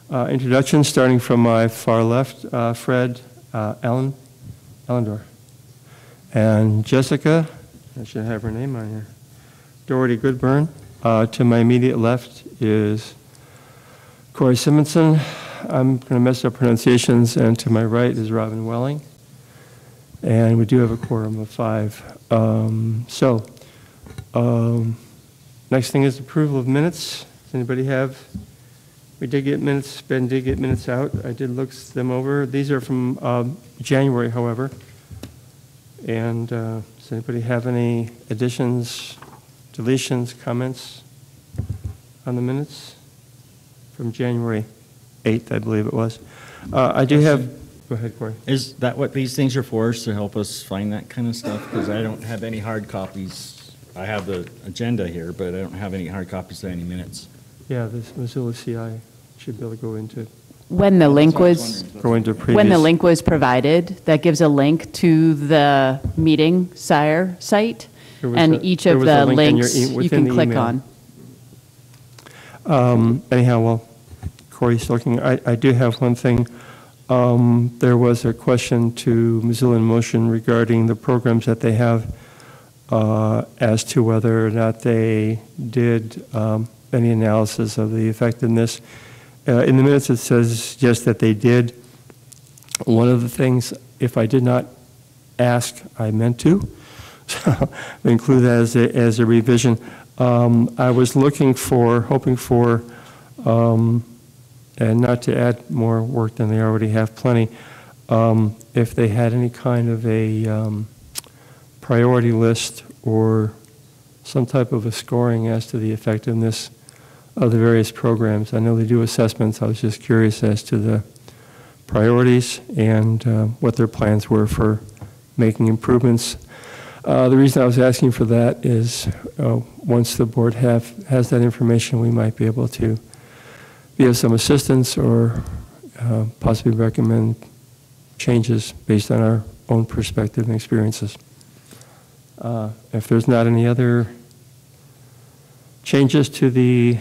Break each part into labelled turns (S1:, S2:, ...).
S1: Introduction, starting from my far left, Fred Allendor. And Jessica, I should have her name on here, Doherty Goodburn. To my immediate left is Corey Simonson. I'm going to mess up pronunciations. And to my right is Robin Welling. And we do have a quorum of 5. Next thing is approval of minutes. Does anybody have? We did get minutes. Ben did get minutes out. I did look them over. These are from January, however. And does anybody have any additions, deletions, comments on the minutes from January 8th, I believe it was? I do have. Go ahead, Corey.
S2: Is that what these things are for, is to help us find that kind of stuff? Because I don't have any hard copies. I have the agenda here, but I don't have any hard copies of any minutes.
S1: Yeah, this Missoula CI should be able to go into.
S3: When the link was provided, that gives a link to the meeting site, and each of the links you can click on.
S1: Anyhow, while Corey's looking, I do have one thing. There was a question to Missoula in Motion regarding the programs that they have as to whether or not they did any analysis of the effectiveness. In the minutes it says just that they did. One of the things, if I did not ask, I meant to, so include that as a revision. I was hoping for, and not to add more work than they already have plenty, if they had any kind of a priority list or some type of a scoring as to the effectiveness of the various programs. I know they do assessments. I was just curious as to the priorities and what their plans were for making improvements. The reason I was asking for that is once the board has that information, we might be able to give some assistance or possibly recommend changes based on our own perspective and experiences. If there's not any other changes to the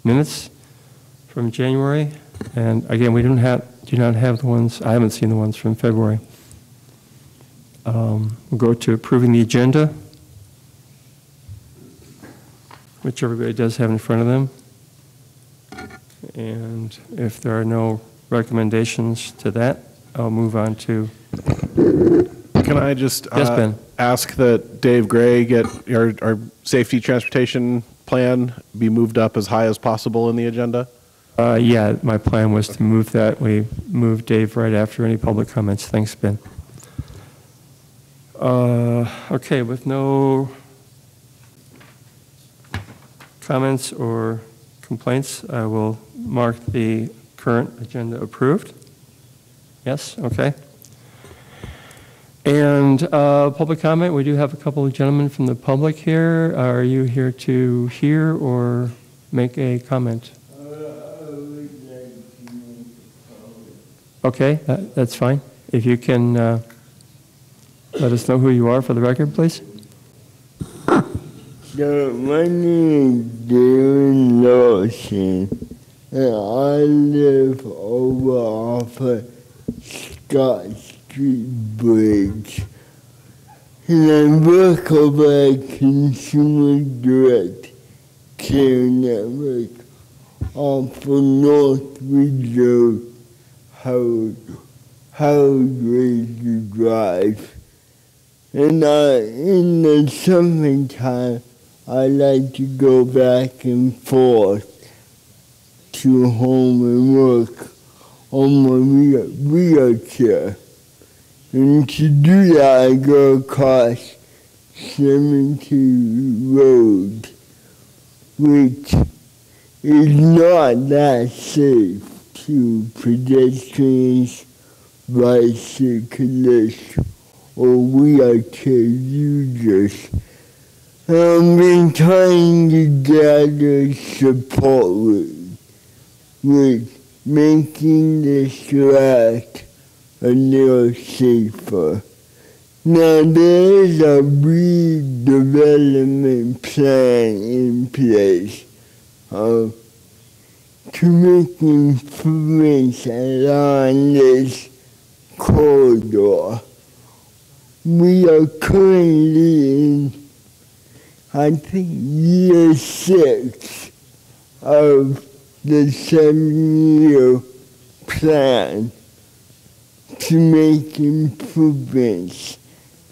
S1: minutes from January, and again, we do not have the ones, I haven't seen the ones from February. We'll go to approving the agenda, which everybody does have in front of them. And if there are no recommendations to that, I'll move on to.
S4: Can I just
S1: yes, Ben.
S4: Ask that Dave Gray get our safety transportation plan be moved up as high as possible in the agenda?
S1: Yeah, my plan was to move that. We moved Dave right after any public comments. Thanks, Ben. Okay, with no comments or complaints, I will mark the current agenda approved. Yes, okay. And public comment, we do have a couple of gentlemen from the public here. Are you here to hear or make a comment? Okay, that's fine. If you can let us know who you are for the record, please.
S5: So my name is Darren Lawson, and I live over off of Scott Street Bridge. And I work over at Consumer Direct Care Network off of North Reserve Howard Razor Drive. And in the summertime, I like to go back and forth to home and work on my wheelchair. And to do that, I go across Cemetery Road, which is not that safe to pedestrians, bicyclists, or wheelchair users. I've been trying to gather support with making this route a little safer. Now there is a redevelopment plan in place. to make improvements along this corridor. We are currently in, I think, year 6 of the 7-year plan to make improvements,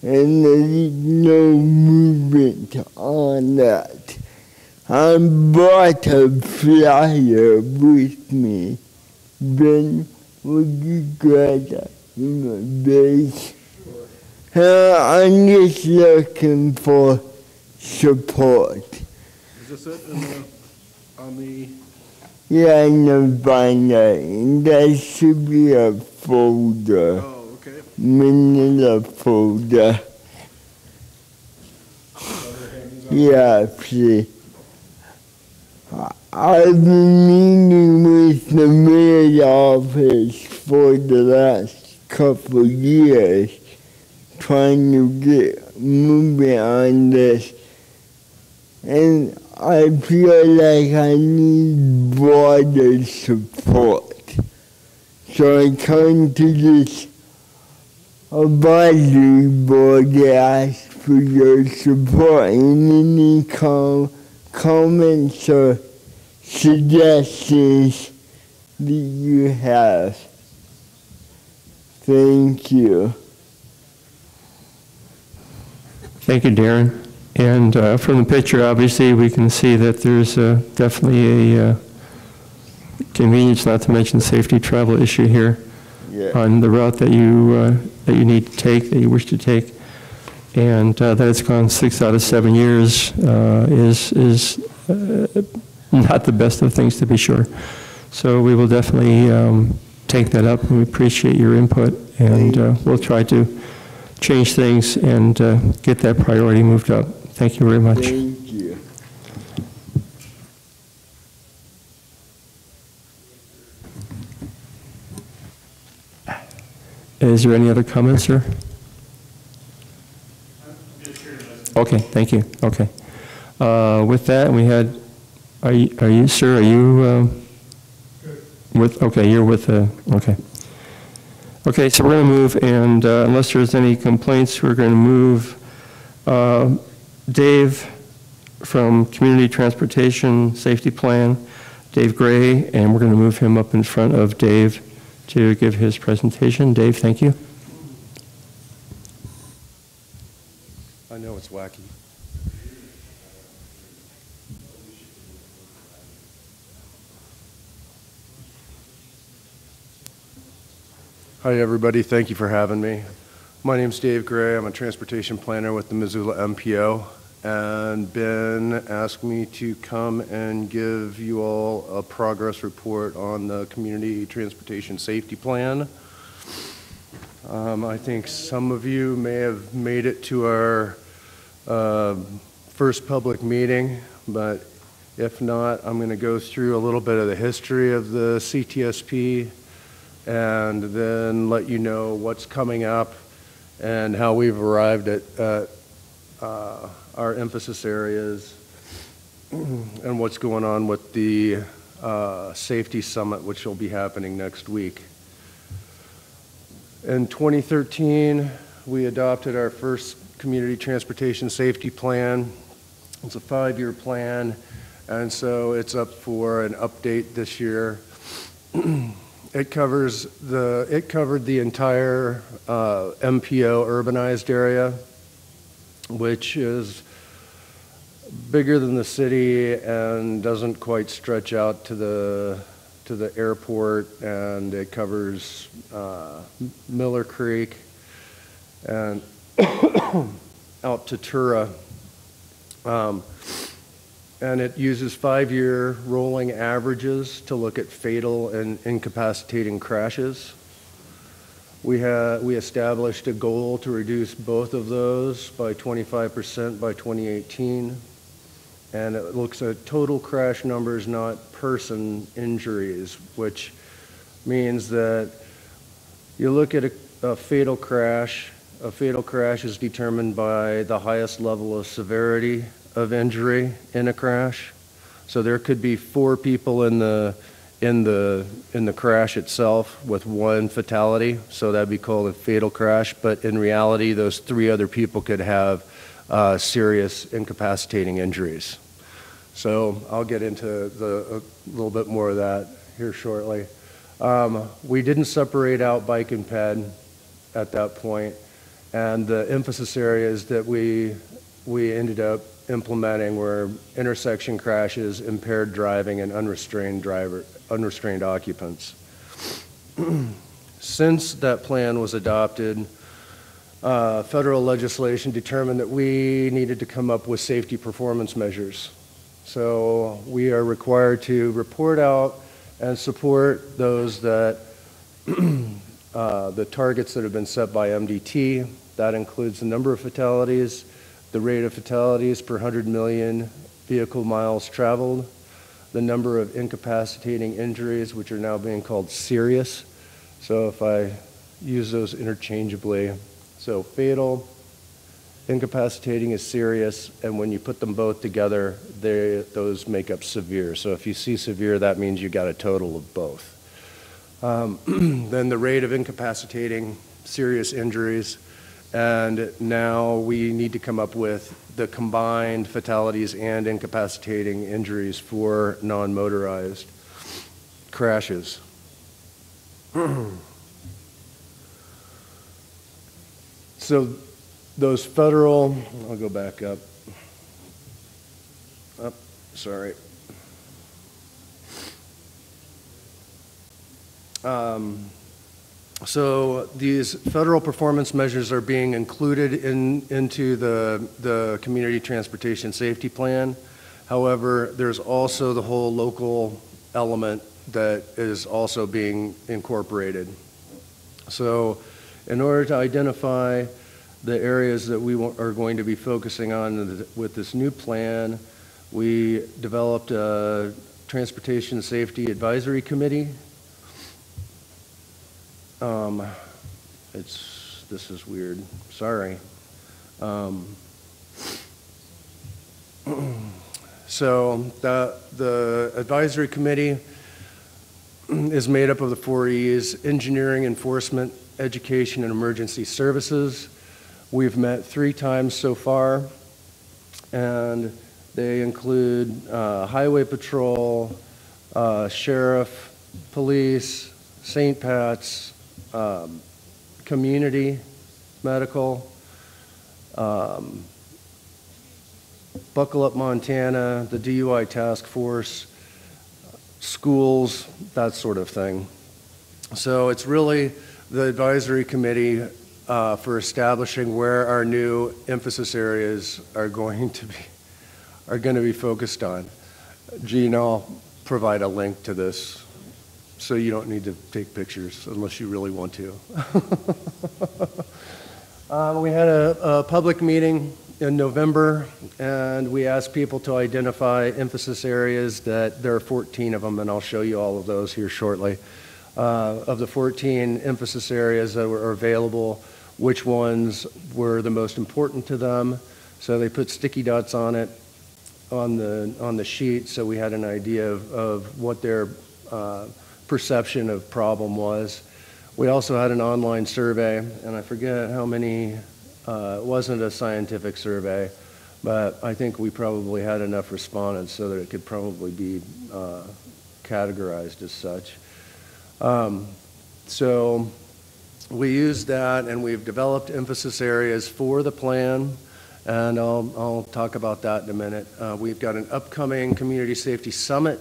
S5: and there is no movement on that. I brought a flyer with me. Ben, would you grab that in my bag? I'm just looking for support.
S4: Is this it on the?
S5: Yeah, in the binder. There should be a folder.
S4: Oh, okay.
S5: Manila folder. Yeah, please. I've been meeting with the mayor's office for the last couple of years, trying to get moving on this. And I feel like I need broader support. So I come to this advisory board to ask for your support and any comments or suggestions that you have. Thank you.
S1: Thank you, Darren. And from the picture, obviously, we can see that there's definitely a convenience, not to mention safety travel issue here on the route that you need to take, that you wish to take. And that it's gone 6 out of 7 years is not the best of things, to be sure. So we will definitely take that up, and we appreciate your input, and we'll try to change things and get that priority moved up. Thank you very much.
S5: Thank you.
S1: Is there any other comments, sir? Okay, thank you. Okay. With that, we had, are you, sir, are you with, okay, you're with, okay. Okay, so we're going to move, and unless there's any complaints, we're going to move Dave from Community Transportation Safety Plan, Dave Gray, and we're going to move him up in front of Dave to give his presentation. Dave, thank you.
S6: I know it's wacky. Hi, everybody. Thank you for having me. My name's Dave Gray. I'm a transportation planner with the Missoula MPO, and Ben asked me to come and give you all a progress report on the Community Transportation Safety Plan. I think some of you may have made it to our first public meeting, but if not, I'm going to go through a little bit of the history of the CTSP and then let you know what's coming up and how we've arrived at our emphasis areas and what's going on with the Safety Summit, which will be happening next week. In 2013, we adopted our first Community Transportation Safety Plan. It's a 5-year plan, and so it's up for an update this year. It covered the entire MPO urbanized area, which is bigger than the city and doesn't quite stretch out to the airport, and it covers Miller Creek and out to Tura. And it uses 5-year rolling averages to look at fatal and incapacitating crashes. We established a goal to reduce both of those by 25% by 2018. And it looks at total crash numbers, not person injuries, which means that you look at a fatal crash. A fatal crash is determined by the highest level of severity of injury in a crash. So there could be 4 people in the in the crash itself with one fatality, so that'd be called a fatal crash. But in reality, those 3 other people could have serious incapacitating injuries. So I'll get into a little bit more of that here shortly. We didn't separate out bike and ped at that point, and the emphasis areas that we ended up implementing were intersection crashes, impaired driving, and unrestrained occupants. Since that plan was adopted, federal legislation determined that we needed to come up with safety performance measures. So we are required to report out and support those that the targets that have been set by MDT. That includes the number of fatalities, the rate of fatalities per 100 million vehicle miles traveled, the number of incapacitating injuries, which are now being called serious. So if I use those interchangeably, so fatal, incapacitating is serious, and when you put them both together, those make up severe. So if you see severe, that means you got a total of both. Then the rate of incapacitating serious injuries, and now we need to come up with the combined fatalities and incapacitating injuries for non-motorized crashes. So those federal, I'll go back up. Sorry. So these federal performance measures are being included into the Community Transportation Safety Plan. However, there's also the whole local element that is also being incorporated. So in order to identify the areas that we are going to be focusing on with this new plan, we developed a Transportation Safety Advisory Committee. This is weird, sorry. So the advisory committee is made up of the 4 E's: engineering, enforcement, education, and emergency services. We've met 3 times so far, and they include highway patrol, sheriff, police, St. Pat's, community, medical, Buckle Up Montana, the DUI task force, schools, that sort of thing. So it's really the advisory committee for establishing where our new emphasis areas are going to be focused on. Gene, I'll provide a link to this, so you don't need to take pictures unless you really want to. We had a public meeting in November, and we asked people to identify emphasis areas. That there are 14 of them, and I'll show you all of those here shortly. Of the 14 emphasis areas that were available, which ones were the most important to them. So they put sticky dots on it, on the sheet, so we had an idea of what their perception of problem was. We also had an online survey, and I forget how many, it wasn't a scientific survey, but I think we probably had enough respondents so that it could probably be categorized as such. So we used that, and we've developed emphasis areas for the plan, and I'll talk about that in a minute. We've got an upcoming Community Safety Summit,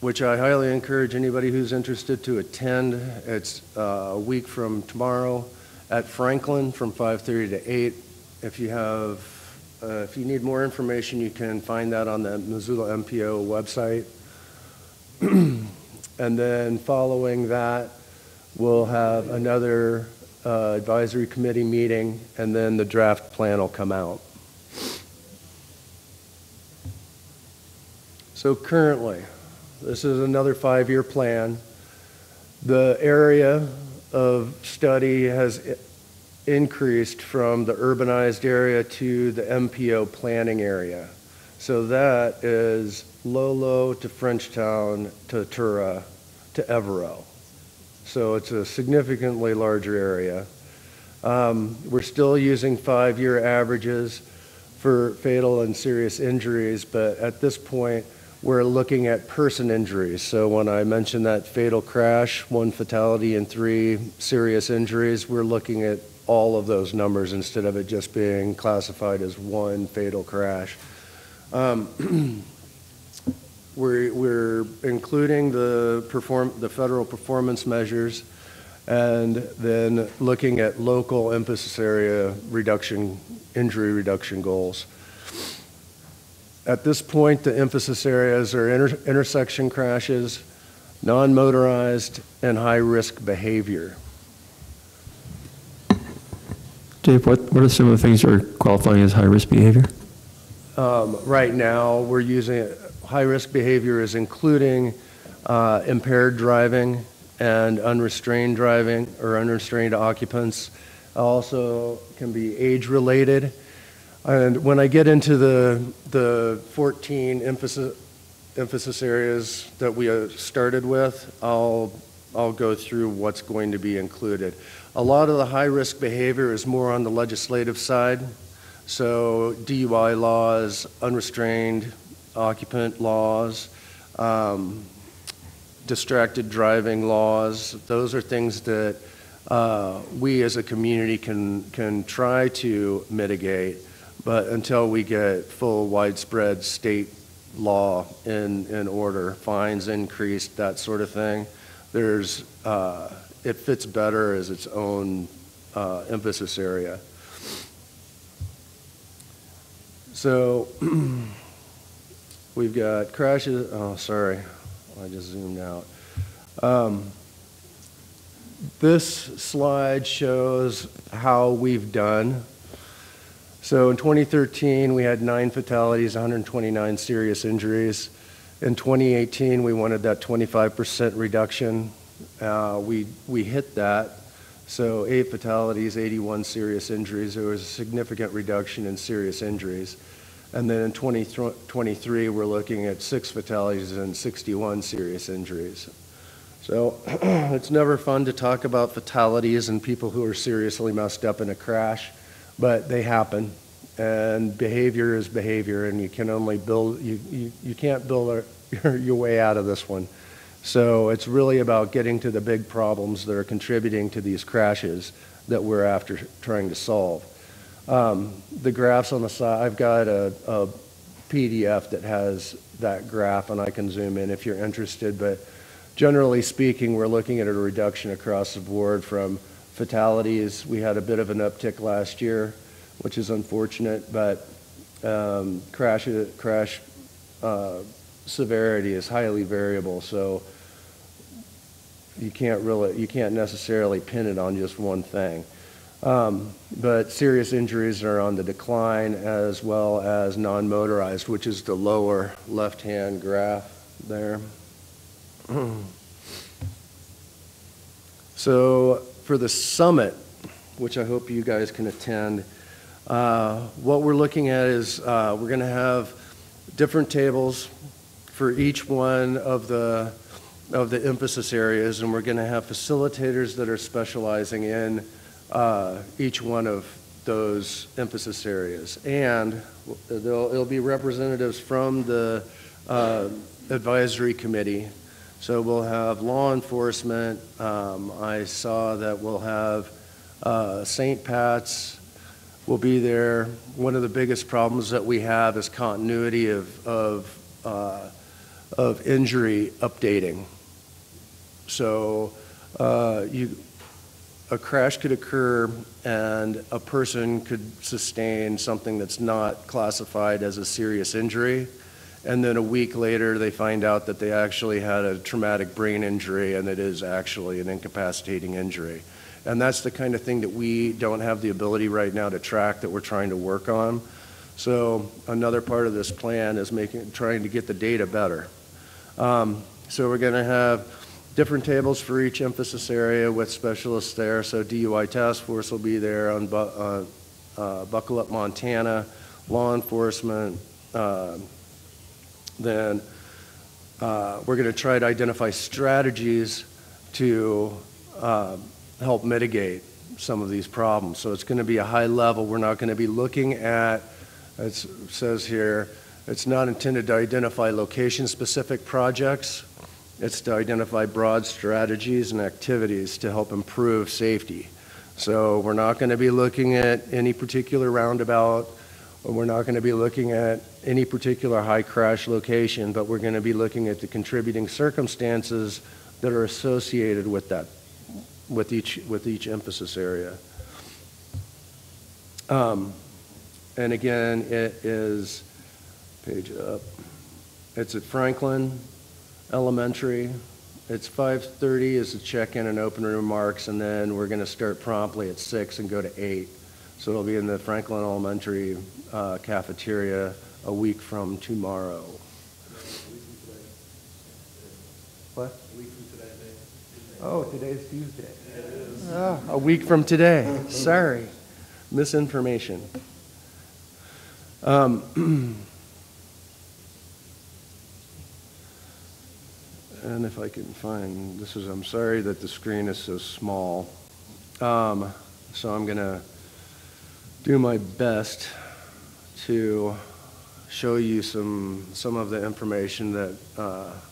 S6: which I highly encourage anybody who's interested to attend. It's a week from tomorrow at Franklin from 5:30 to 8. If you need more information, you can find that on the Missoula MPO website. And then following that, we'll have another advisory committee meeting, and then the draft plan will come out. So currently, this is another 5-year plan. The area of study has increased from the urbanized area to the MPO planning area. So that is Lolo to Frenchtown to Tura to Evero. So it's a significantly larger area. We're still using 5-year averages for fatal and serious injuries, but at this point, we're looking at person injuries. So when I mentioned that fatal crash, 1 fatality and 3 serious injuries, we're looking at all of those numbers instead of it just being classified as 1 fatal crash. We're including the federal performance measures and then looking at local emphasis area reduction, injury reduction goals. At this point, the emphasis areas are intersection crashes, non-motorized, and high-risk behavior.
S1: Dave, what are some of the things that are qualifying as high-risk behavior?
S6: Right now, we're using high-risk behavior is including impaired driving and unrestrained driving or unrestrained occupants. Also can be age-related. And when I get into the 14 emphasis areas that we started with, I'll go through what's going to be included. A lot of the high-risk behavior is more on the legislative side. So DUI laws, unrestrained occupant laws, distracted driving laws. Those are things that we as a community can try to mitigate, but until we get full widespread state law in order, fines increased, that sort of thing, it fits better as its own emphasis area. So we've got crashes. Oh, sorry, I just zoomed out. This slide shows how we've done. So in 2013, we had 9 fatalities, 129 serious injuries. In 2018, we wanted that 25% reduction. We hit that. So 8 fatalities, 81 serious injuries. There was a significant reduction in serious injuries. And then in 2023, we're looking at 6 fatalities and 61 serious injuries. So it's never fun to talk about fatalities and people who are seriously messed up in a crash, but they happen. And behavior is behavior, and you can only build, you can't build your way out of this one. So it's really about getting to the big problems that are contributing to these crashes that we're after trying to solve. The graphs on the side, I've got a PDF that has that graph, and I can zoom in if you're interested, but generally speaking, we're looking at a reduction across the board from fatalities. We had a bit of an uptick last year, which is unfortunate, but crash severity is highly variable, so you can't necessarily pin it on just one thing. But serious injuries are on the decline, as well as non-motorized, which is the lower left-hand graph there. So for the summit, which I hope you guys can attend, what we're looking at is we're going to have different tables for each one of the emphasis areas, and we're going to have facilitators that are specializing in each one of those emphasis areas. And it'll be representatives from the advisory committee. So we'll have law enforcement. I saw that we'll have St. Pat's will be there. One of the biggest problems that we have is continuity of injury updating. So a crash could occur and a person could sustain something that's not classified as a serious injury, and then a week later they find out that they actually had a traumatic brain injury and it is actually an incapacitating injury. And that's the kind of thing that we don't have the ability right now to track, that we're trying to work on. So another part of this plan is trying to get the data better. So we're going to have different tables for each emphasis area with specialists there. So DUI Task Force will be there on Buckle Up Montana, law enforcement, then we're going to try to identify strategies to help mitigate some of these problems. So it's going to be a high level. We're not going to be looking at, it says here, it's not intended to identify location-specific projects. It's to identify broad strategies and activities to help improve safety. So we're not going to be looking at any particular roundabout, or we're not going to be looking at any particular high crash location, but we're going to be looking at the contributing circumstances that are associated with that, with each emphasis area. And again, it is, page up, it's at Franklin Elementary. It's 5:30 is the check-in and open remarks, and then we're going to start promptly at 6 and go to 8. So it'll be in the Franklin Elementary cafeteria a week from tomorrow. What? A week from today. Oh, today's Tuesday. A week from today. Sorry. Misinformation. And if I can find, I'm sorry that the screen is so small. So I'm going to do my best to show you some of the information that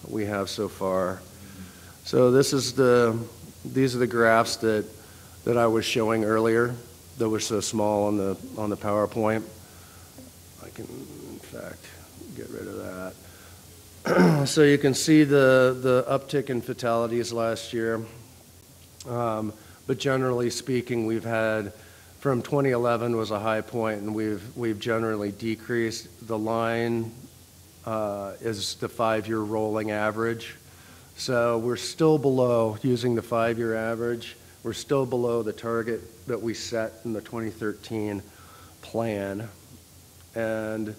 S6: we have so far. So these are the graphs that I was showing earlier that were so small on the PowerPoint. I can, in fact, get rid of that. So you can see the uptick in fatalities last year. But generally speaking, we've had, from 2011 was a high point, and we've generally decreased. The line is the 5-year rolling average. So we're still below, using the 5-year average, we're still below the target that we set in the 2013 plan. And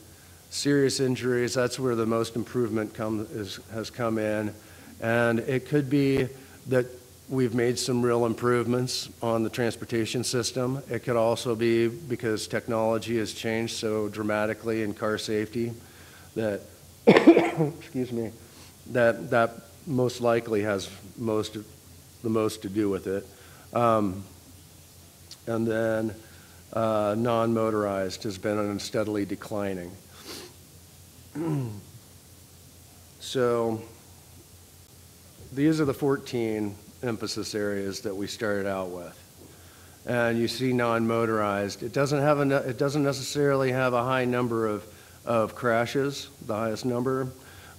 S6: serious injuries, that's where the most improvement has come in. And it could be that we've made some real improvements on the transportation system. It could also be because technology has changed so dramatically in car safety that, excuse me, that most likely has the most to do with it. And then non-motorized has been steadily declining. So these are the 14 emphasis areas that we started out with. And you see non-motorized. It doesn't necessarily have a high number of crashes, the highest number,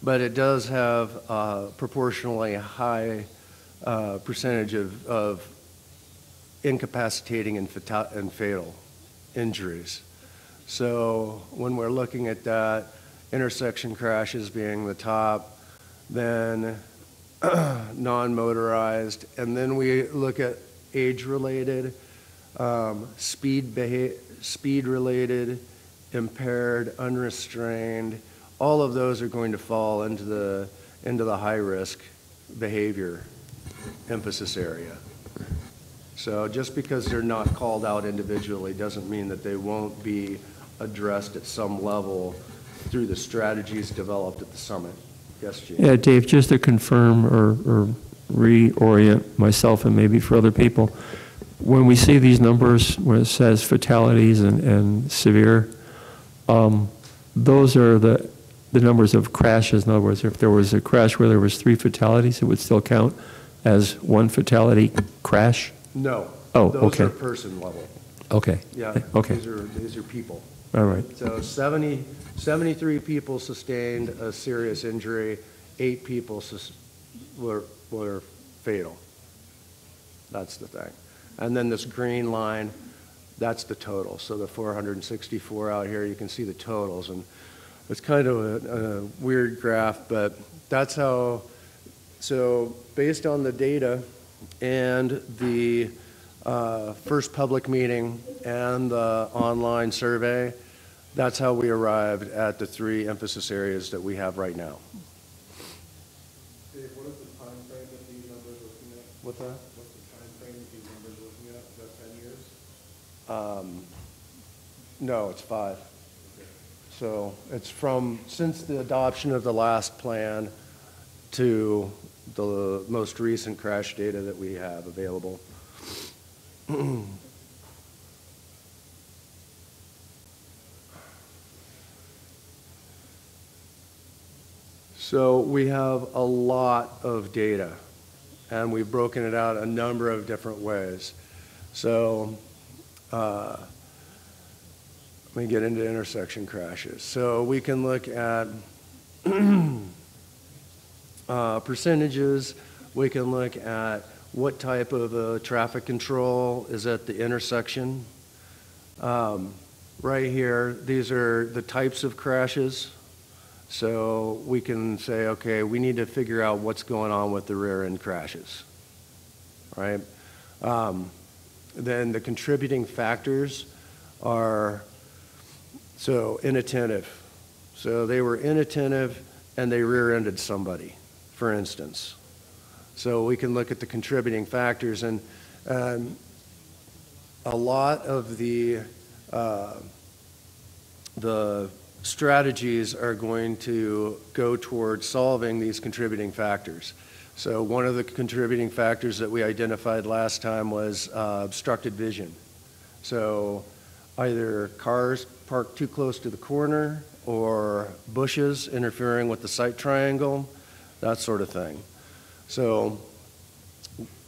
S6: but it does have a proportionally high percentage of incapacitating and fatal injuries. So when we're looking at that, intersection crashes being the top, then non-motorized, and then we look at age-related, speed-related, impaired, unrestrained. All of those are going to fall into the high-risk behavior emphasis area. So just because they're not called out individually doesn't mean that they won't be addressed at some level through the strategies developed at the summit. Yes, Gene?
S1: Yeah, Dave, just to confirm or reorient myself and maybe for other people, when we see these numbers where it says fatalities and severe, those are the numbers of crashes. In other words, if there was a crash where there was 3 fatalities, it would still count as 1 fatality crash?
S6: No.
S1: Oh,
S6: those
S1: okay.
S6: Those are person level.
S1: Okay.
S6: Yeah.
S1: Okay.
S6: These are people.
S1: All right.
S6: So 73 people sustained a serious injury. 8 people were fatal. That's the thing. And then this green line, that's the total. So the 464 out here, you can see the totals. And it's kind of a weird graph, but that's how, so based on the data and the first public meeting and the online survey, that's how we arrived at the 3 emphasis areas that we have right now.
S4: Dave, what is the time frame that these numbers are looking at?
S6: What's that?
S4: What's the time frame that these numbers are looking at? Is that 10 years?
S6: No, it's 5.
S4: Okay.
S6: So it's since the adoption of the last plan to the most recent crash data that we have available. So we have a lot of data, and we've broken it out a number of different ways. So let me get into intersection crashes. So we can look at percentages. We can look at what type of traffic control is at the intersection. Right here, these are the types of crashes. So we can say, okay, we need to figure out what's going on with the rear end crashes, right? Then the contributing factors are, so inattentive. So they were inattentive and they rear-ended somebody, for instance. So we can look at the contributing factors, and a lot of the strategies are going to go towards solving these contributing factors. So one of the contributing factors that we identified last time was obstructed vision. So either cars parked too close to the corner or bushes interfering with the sight triangle, that sort of thing. So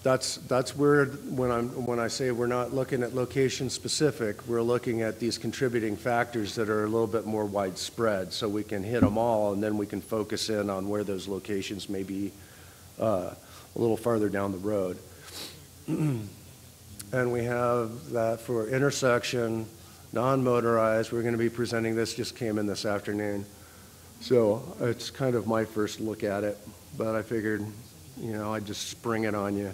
S6: that's where, when I say we're not looking at location specific, we're looking at these contributing factors that are a little bit more widespread, so we can hit them all, and then we can focus in on where those locations may be a little farther down the road. And we have that for intersection, non-motorized. We're going to be presenting this, just came in this afternoon. So it's kind of my first look at it, but I figured, I'd just spring it on you.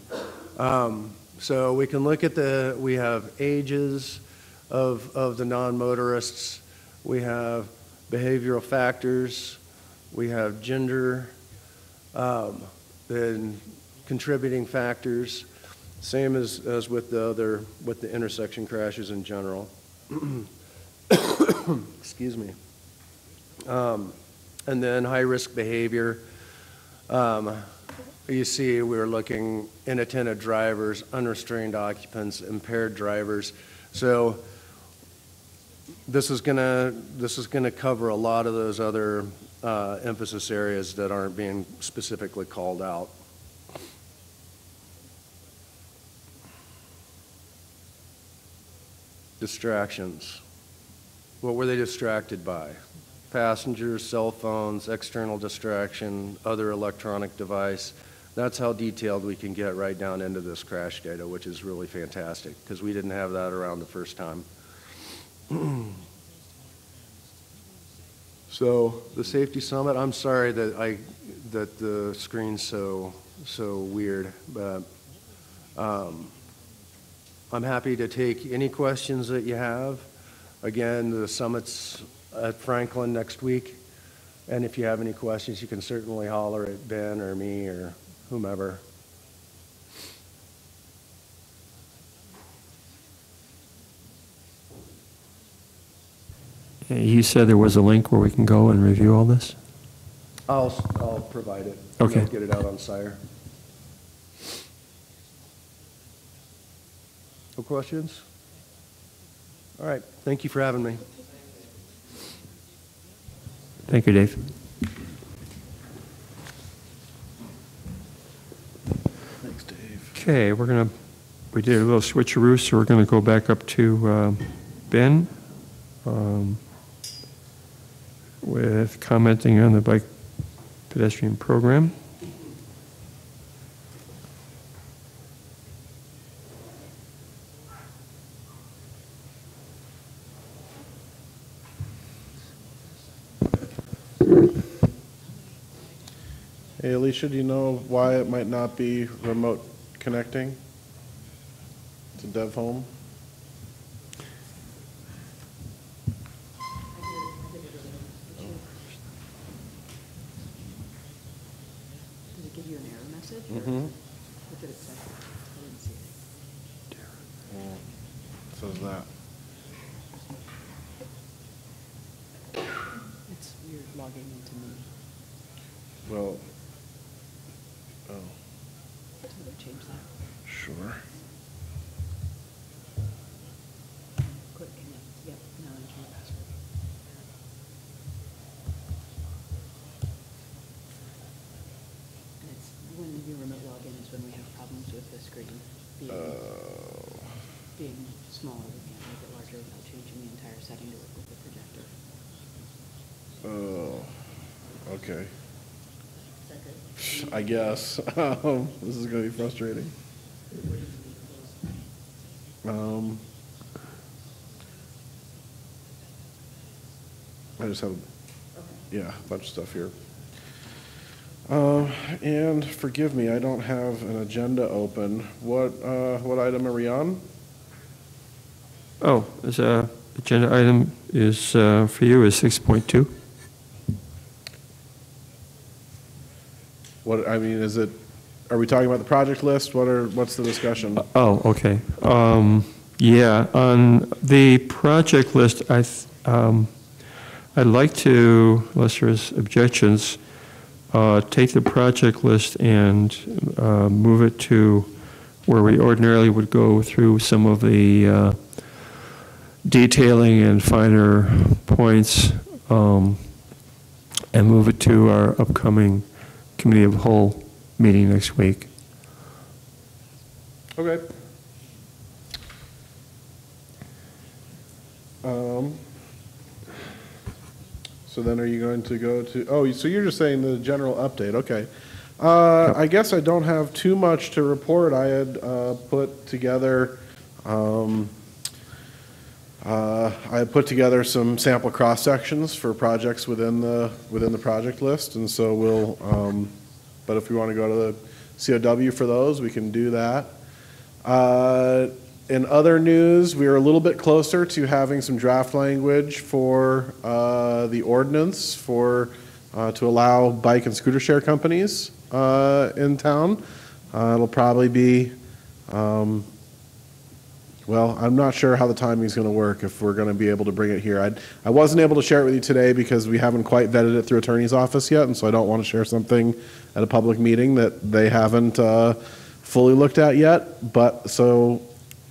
S6: So we can look at we have ages of the non-motorists. We have behavioral factors. We have gender, then contributing factors. Same as with the intersection crashes in general. Excuse me. And then high-risk behavior. You see, we're looking inattentive drivers, unrestrained occupants, impaired drivers. So this is gonna cover a lot of those other emphasis areas that aren't being specifically called out. Distractions. What were they distracted by? Passengers, cell phones, external distraction, other electronic device. That's how detailed we can get right down into this crash data, which is really fantastic because we didn't have that around the first time. So the safety summit, I'm sorry that the screen's so weird, but I'm happy to take any questions that you have. Again, the summit's at Franklin next week, and if you have any questions, you can certainly holler at Ben or me or whomever.
S1: You said there was a link where we can go and review all this?
S6: I'll provide it.
S1: Okay.
S6: I'll get it out on Sire. No questions? All right. Thank you for having me.
S1: Thank you, Dave.
S4: Thanks, Dave.
S1: Okay, we did a little switcheroo, so we're going to go back up to Ben with commenting on the bike pedestrian program.
S4: Hey, Alicia, do you know why it might not be remote connecting to Dev Home?
S3: Did it give you an error message?
S4: Mm-hmm.
S3: What did it say? I didn't see it.
S4: Well, it says that.
S3: You're logging into me.
S4: Well, oh,
S3: So we change that.
S4: sure.
S3: Click connect. Yep, now enter your password. And it's when you remote login is when we have problems with the screen being smaller. We can't make it larger without changing the entire setting to work with the projector.
S4: Oh, okay.
S3: Is that good?
S4: I guess. This is going to be frustrating. I just have, yeah, a bunch of stuff here. And forgive me, I don't have an agenda open. What item are we on?
S1: Oh, the agenda item is, for you, is 6.2.
S4: What, I mean, is it, are we talking about the project list? What's the discussion?
S1: Oh, okay. Yeah, on the project list, I'd like to, unless there's objections, take the project list and move it to where we ordinarily would go through some of the detailing and finer points, and move it to our upcoming Committee of Whole meeting next week.
S4: Okay. So then are you going to go to, oh, so you're just saying the general update, okay. I guess I don't have too much to report. I had put together, some sample cross sections for projects within the project list, and so we'll. But if we want to go to the COW for those, we can do that. In other news, we are a little bit closer to having some draft language for the ordinance to allow bike and scooter share companies in town. It'll probably be, well, I'm not sure how the timing is going to work, if we're going to be able to bring it here. I wasn't able to share it with you today because we haven't quite vetted it through attorney's office yet, and so I don't want to share something at a public meeting that they haven't fully looked at yet. But so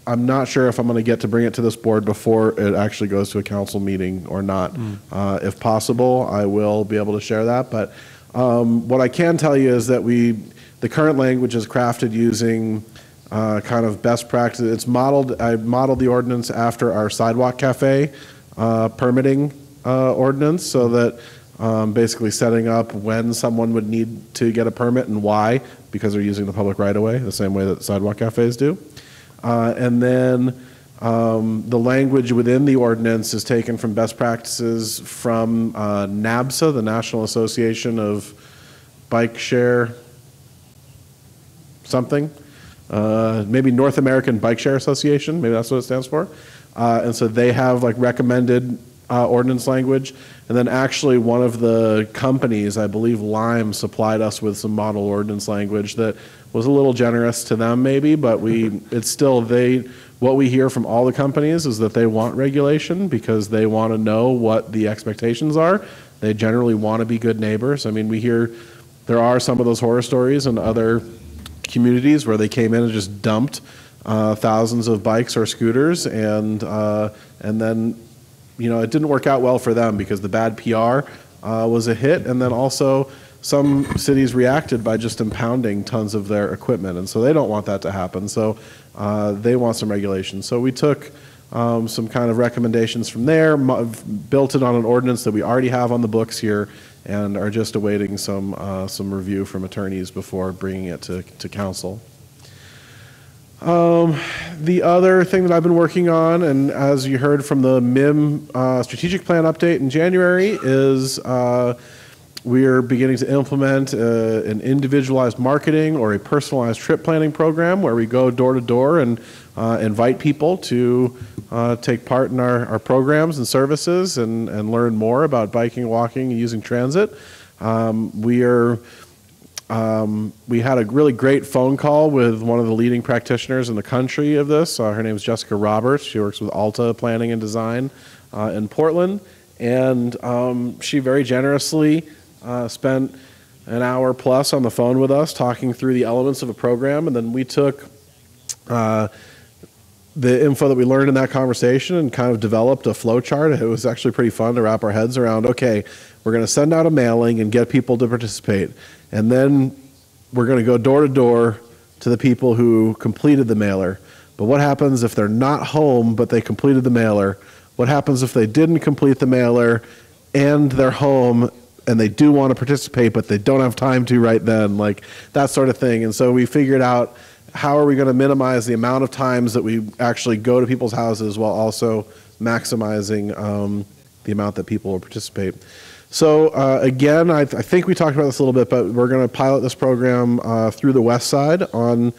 S4: I'm not sure if I'm going to get to bring it to this board before it actually goes to a council meeting or not. If possible, I will be able to share that. But what I can tell you is that the current language is crafted using kind of best practice. I modeled the ordinance after our sidewalk cafe permitting ordinance, so that basically setting up when someone would need to get a permit and why, because they're using the public right-of-way, the same way that sidewalk cafes do. And then the language within the ordinance is taken from best practices from NABSA, the National Association of Bike Share something. Maybe North American Bike Share Association, maybe that's what it stands for. And so they have like recommended ordinance language. And then actually one of the companies, I believe Lime, supplied us with some model ordinance language that was a little generous to them maybe, but it's still, what we hear from all the companies is that they want regulation because they want to know what the expectations are. They generally want to be good neighbors. I mean, we hear there are some of those horror stories in other communities where they came in and just dumped thousands of bikes or scooters, and then it didn't work out well for them because the bad PR was a hit, and then also some cities reacted by just impounding tons of their equipment, and so they don't want that to happen. So they want some regulation. So we took some kind of recommendations from there, built it on an ordinance that we already have on the books here, and are just awaiting some review from attorneys before bringing it to council. The other thing that I've been working on, and as you heard from the MIM strategic plan update in January, is we are beginning to implement an individualized marketing or a personalized trip planning program where we go door to door and invite people to take part in our programs and services and learn more about biking, walking, and using transit. We had a really great phone call with one of the leading practitioners in the country of this. Her name is Jessica Roberts. She works with Alta Planning and Design in Portland. And she very generously spent an hour plus on the phone with us talking through the elements of a program, and then we took the info that we learned in that conversation and kind of developed a flow chart. It was actually pretty fun to wrap our heads around. Okay, we're going to send out a mailing and get people to participate, and then we're going to go door to door to the people who completed the mailer. But what happens if they're not home but they completed the mailer? What happens if they didn't complete the mailer and they're home and they do want to participate but they don't have time to right then, like that sort of thing. And so we figured out, how are we going to minimize the amount of times that we actually go to people's houses while also maximizing the amount that people will participate. So again, I think we talked about this a little bit, but we're going to pilot this program through the west side on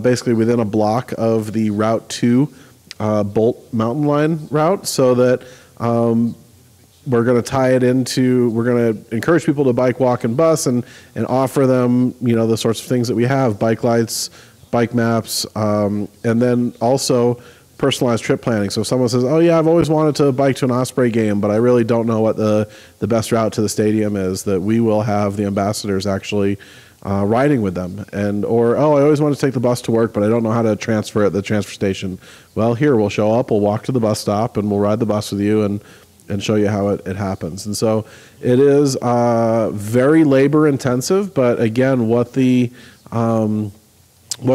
S4: basically within a block of the Route 2 Bolt Mountain Line route, so that we're going to tie it into, we're going to encourage people to bike, walk, and bus, and offer them, the sorts of things that we have, bike lights, bike maps, and then also personalized trip planning. So if someone says, oh yeah, I've always wanted to bike to an Osprey game, but I really don't know what the best route to the stadium is, that we will have the ambassadors actually riding with them. Or, oh, I always want to take the bus to work, but I don't know how to transfer at the transfer station. Well, here, we'll show up, we'll walk to the bus stop, and we'll ride the bus with you and show you how it happens. And so it is very labor intensive, but again, what the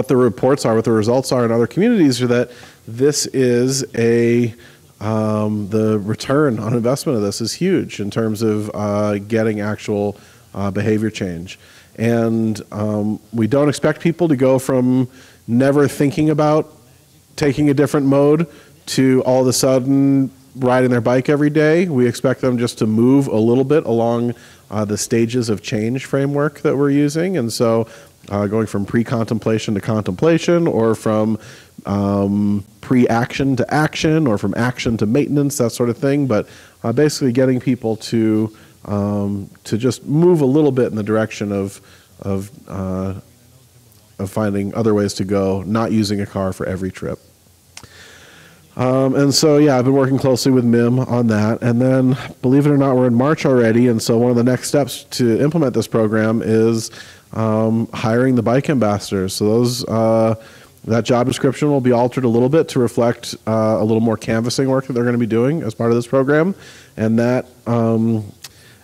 S4: reports are, what the results are in other communities are that this is the return on investment of this is huge in terms of getting actual behavior change. And we don't expect people to go from never thinking about taking a different mode to all of a sudden riding their bike every day. We expect them just to move a little bit along the stages of change framework that we're using. And so going from pre-contemplation to contemplation, or from pre-action to action, or from action to maintenance, that sort of thing. But basically getting people to just move a little bit in the direction of finding other ways to go, not using a car for every trip. And so, yeah, I've been working closely with MIM on that. And then, believe it or not, we're in March already. And so one of the next steps to implement this program is hiring the bike ambassadors. So those that job description will be altered a little bit to reflect a little more canvassing work that they're going to be doing as part of this program. And that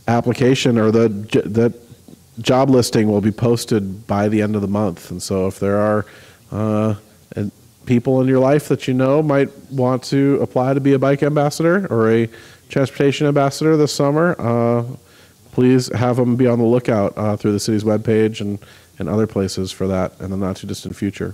S4: application, or that job listing, will be posted by the end of the month. And so if there are people in your life that might want to apply to be a bike ambassador or a transportation ambassador this summer, please have them be on the lookout through the city's webpage and other places for that in the not too distant future.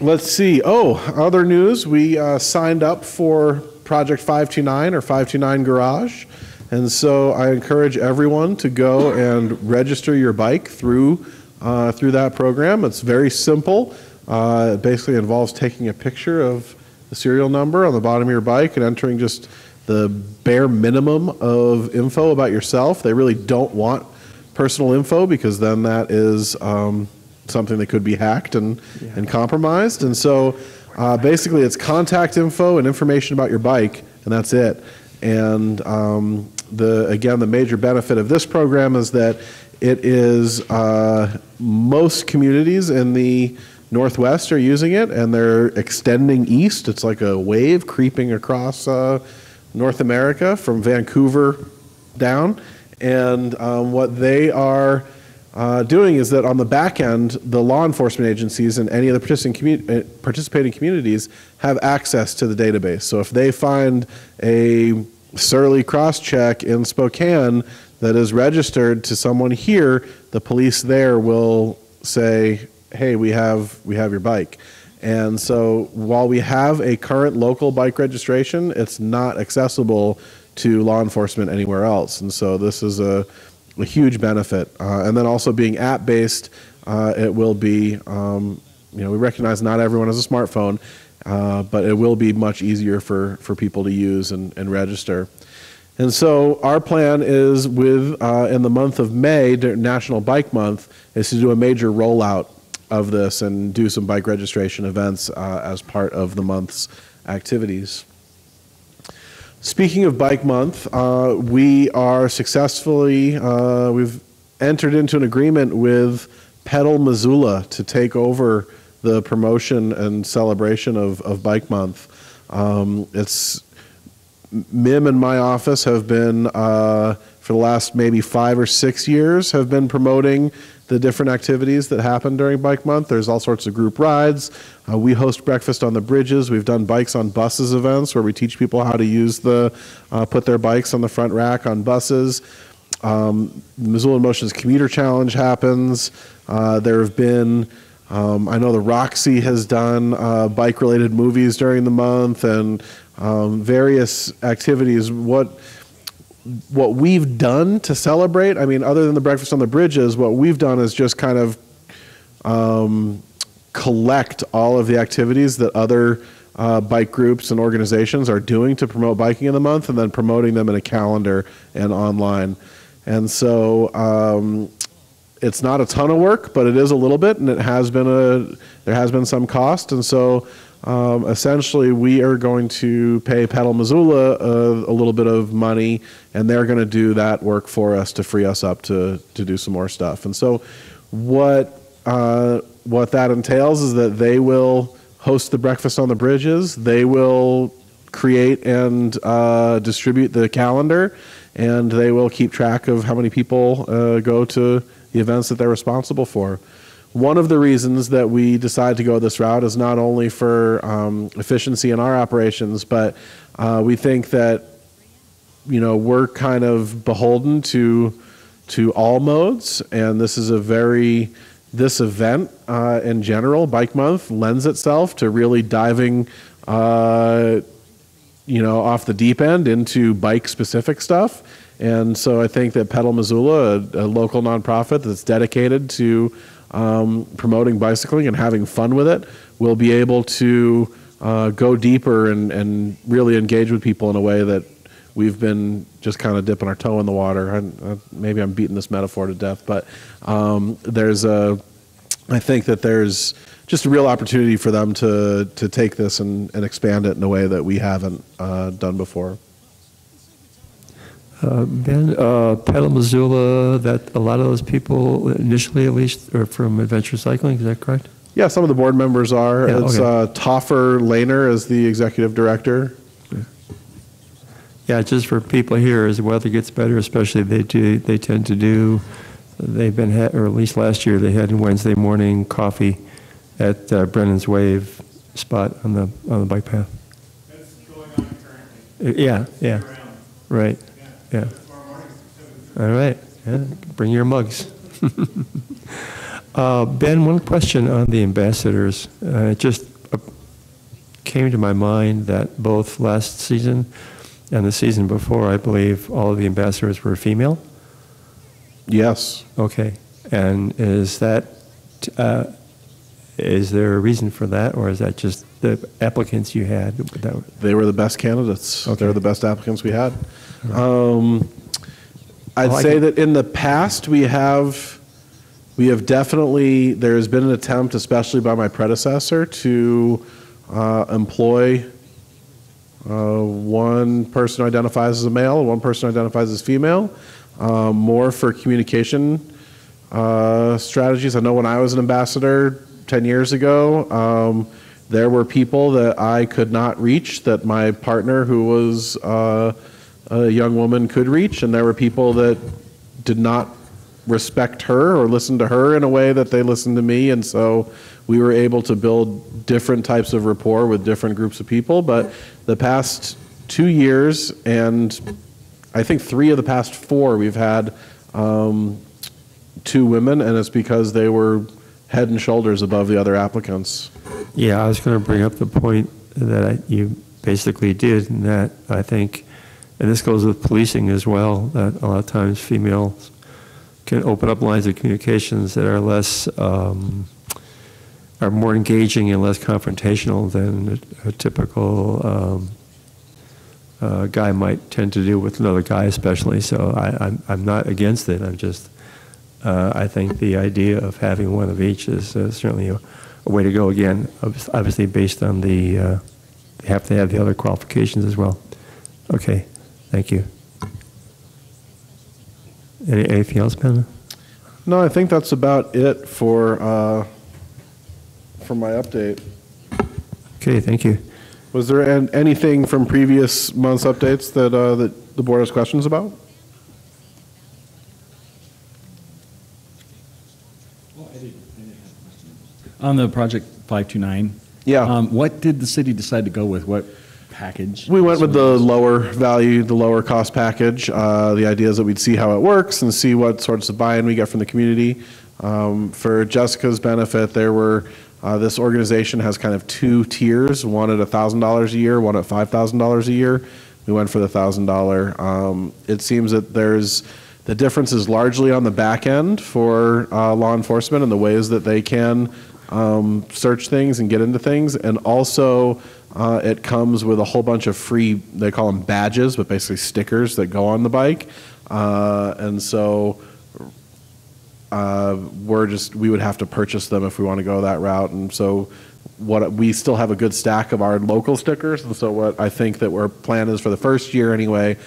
S4: Let's see. Oh, other news. We signed up for Project 529 or 529 Garage. And so I encourage everyone to go and register your bike through that program. It's very simple. It basically involves taking a picture of the serial number on the bottom of your bike and entering just the bare minimum of info about yourself. They really don't want personal info, because then that is something that could be hacked and compromised. And so basically it's contact info and information about your bike, and that's it. And the major benefit of this program is that it is most communities in the Northwest are using it, and they're extending east. It's like a wave creeping across North America from Vancouver down. And what they are doing is that on the back end, the law enforcement agencies and any of the participating communities have access to the database. So if they find a surly cross-check in Spokane that is registered to someone here, the police there will say, hey, we have your bike. And so while we have a current local bike registration, it's not accessible to law enforcement anywhere else. And so this is a huge benefit. And then also being app-based, it will be, we recognize not everyone has a smartphone, but it will be much easier for people to use and register. And so our plan is in the month of May, National Bike Month, is to do a major rollout of this and do some bike registration events as part of the month's activities. Speaking of Bike Month, we are successfully, we've entered into an agreement with Missoula to take over the promotion and celebration of Bike Month. Mim and my office have been, for the last maybe 5 or 6 years, have been promoting the different activities that happen during Bike Month. There's all sorts of group rides. We host breakfast on the bridges. We've done bikes on buses events where we teach people how to use put their bikes on the front rack on buses. Missoula in Motion's Commuter Challenge happens. There have been, I know the Roxy has done bike-related movies during the month, and various activities. What we've done to celebrate, I mean, other than the breakfast on the bridges, what we've done is just kind of collect all of the activities that other bike groups and organizations are doing to promote biking in the month, and then promoting them in a calendar and online. And so it's not a ton of work, but it is a little bit, and there has been some cost. And so essentially, we are going to pay Missoula a little bit of money, and they're going to do that work for us to free us up to do some more stuff. And so what that entails is that they will host the breakfast on the bridges. They will create and distribute the calendar, and they will keep track of how many people go to the events that they're responsible for. One of the reasons that we decided to go this route is not only for efficiency in our operations, but we think that, you know, we're kind of beholden to all modes, and this is this event in general, Bike Month, lends itself to really diving, you know, off the deep end into bike-specific stuff. And so I think that Missoula, a local nonprofit that's dedicated to promoting bicycling and having fun with it, will be able to go deeper and really engage with people in a way that we've been just kind of dipping our toe in the water. Maybe I'm beating this metaphor to death, but I think that there's just a real opportunity for them to take this and expand it in a way that we haven't done before.
S1: Ben, Missoula, that a lot of those people initially, at least, are from Adventure Cycling, is that correct?
S4: Yeah, some of the board members are.
S1: Yeah,
S4: it's
S1: okay.
S4: Toffer Lehner as the executive director.
S1: Yeah, just for people here, as the weather gets better, especially they tend to do, they've been, or at least last year, they had Wednesday morning coffee at Brennan's Wave spot on the bike path.
S7: That's going on currently.
S1: Yeah, right. Yeah. All right. Yeah. Bring your mugs. Ben, one question on the ambassadors. It just came to my mind that both last season and the season before, I believe, all of the ambassadors were female.
S4: Yes.
S1: Okay. And is there a reason for that, or is that just the applicants you had?
S4: They were the best candidates.
S1: Okay.
S4: They were the best applicants we had. I'd say that in the past we have definitely, there's been an attempt, especially by my predecessor, to employ one person who identifies as a male, one person who identifies as female, more for communication strategies. I know when I was an ambassador 10 years ago, there were people that I could not reach that my partner, who was a young woman, could reach, and there were people that did not respect her or listen to her in a way that they listened to me, and so we were able to build different types of rapport with different groups of people. But the past 2 years, and I think 3 of the past 4, we've had 2 women, and it's because they were head and shoulders above the other applicants.
S1: Yeah, I was going to bring up the point that you basically did, and that I think, and this goes with policing as well, that a lot of times females can open up lines of communications that are less, are more engaging and less confrontational than a typical guy might tend to do with another guy, especially. So I'm not against it. I'm just, I think the idea of having one of each is certainly a way to go. Again, obviously based on the have to have the other qualifications as well. Okay, thank you. Anything else, Ben?
S4: No, I think that's about it for my update.
S1: Okay, thank you.
S4: Was there anything from previous month's updates that that the board has questions about?
S2: On the project 529.
S4: Yeah.
S2: What did the city decide to go with? What package?
S4: We went with the lower value, the lower cost package. The idea is that we'd see how it works and see what sorts of buy-in we get from the community. For Jessica's benefit, this organization has kind of two tiers, one at $1,000 a year, one at $5,000 a year. We went for the $1,000. It seems that the difference is largely on the back end for law enforcement and the ways that they can search things and get into things. And also, it comes with a whole bunch of free, they call them badges, but basically stickers that go on the bike. And so we would have to purchase them if we want to go that route. And so we still have a good stack of our local stickers. And so what I think that our plan is for the first year anyway,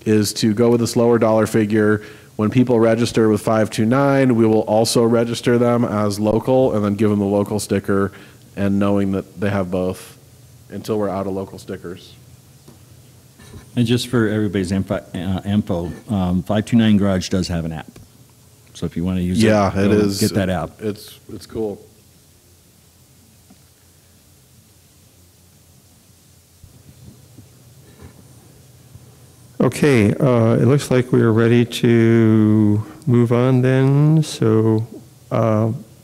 S4: is to go with this lower dollar figure. When people register with 529, we will also register them as local and then give them the local sticker, and knowing that they have both until we're out of local stickers.
S2: And just for everybody's info, 529 Garage does have an app. So if you want to use it,
S4: it is.
S2: Get that app.
S4: It's cool.
S1: Okay, it looks like we are ready to move on then. So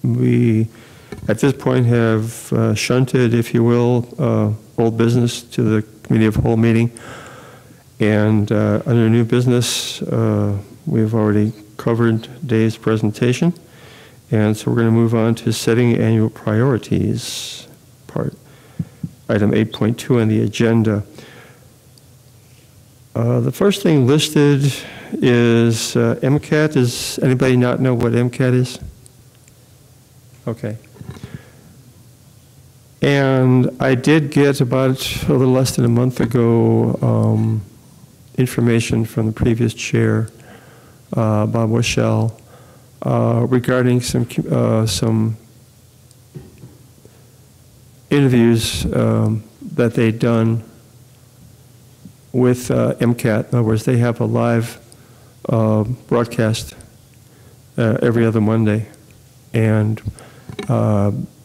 S1: we, at this point, have shunted, if you will, old business to the committee of whole meeting. And under new business, we've already covered Dave's presentation. And so we're going to move on to setting annual priorities, item 8.2 on the agenda. The first thing listed is MCAT. Does anybody not know what MCAT is? Okay. And I did get about a little less than a month ago information from the previous chair, Bob Waschel, regarding some interviews that they'd done with MCAT. In other words, they have a live broadcast every other Monday. And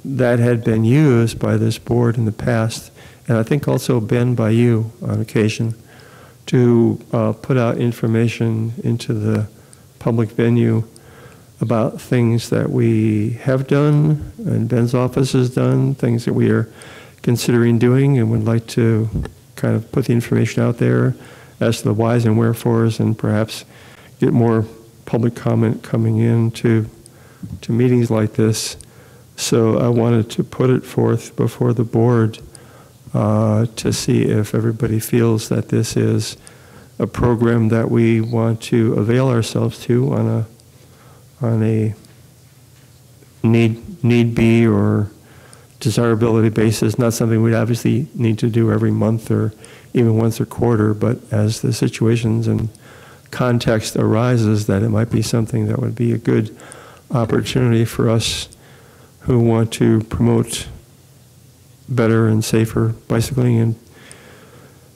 S1: that had been used by this board in the past, and I think also been by you on occasion, to put out information into the public venue about things that we have done and Ben's office has done, things that we are considering doing and would like to kind of put the information out there as to the whys and wherefores, and perhaps get more public comment coming in to meetings like this. So I wanted to put it forth before the board to see if everybody feels that this is a program that we want to avail ourselves to on a need be or desirability basis. Not something we'd obviously need to do every month or even once a quarter, but as the situations and context arises, that it might be something that would be a good opportunity for us who want to promote better and safer bicycling and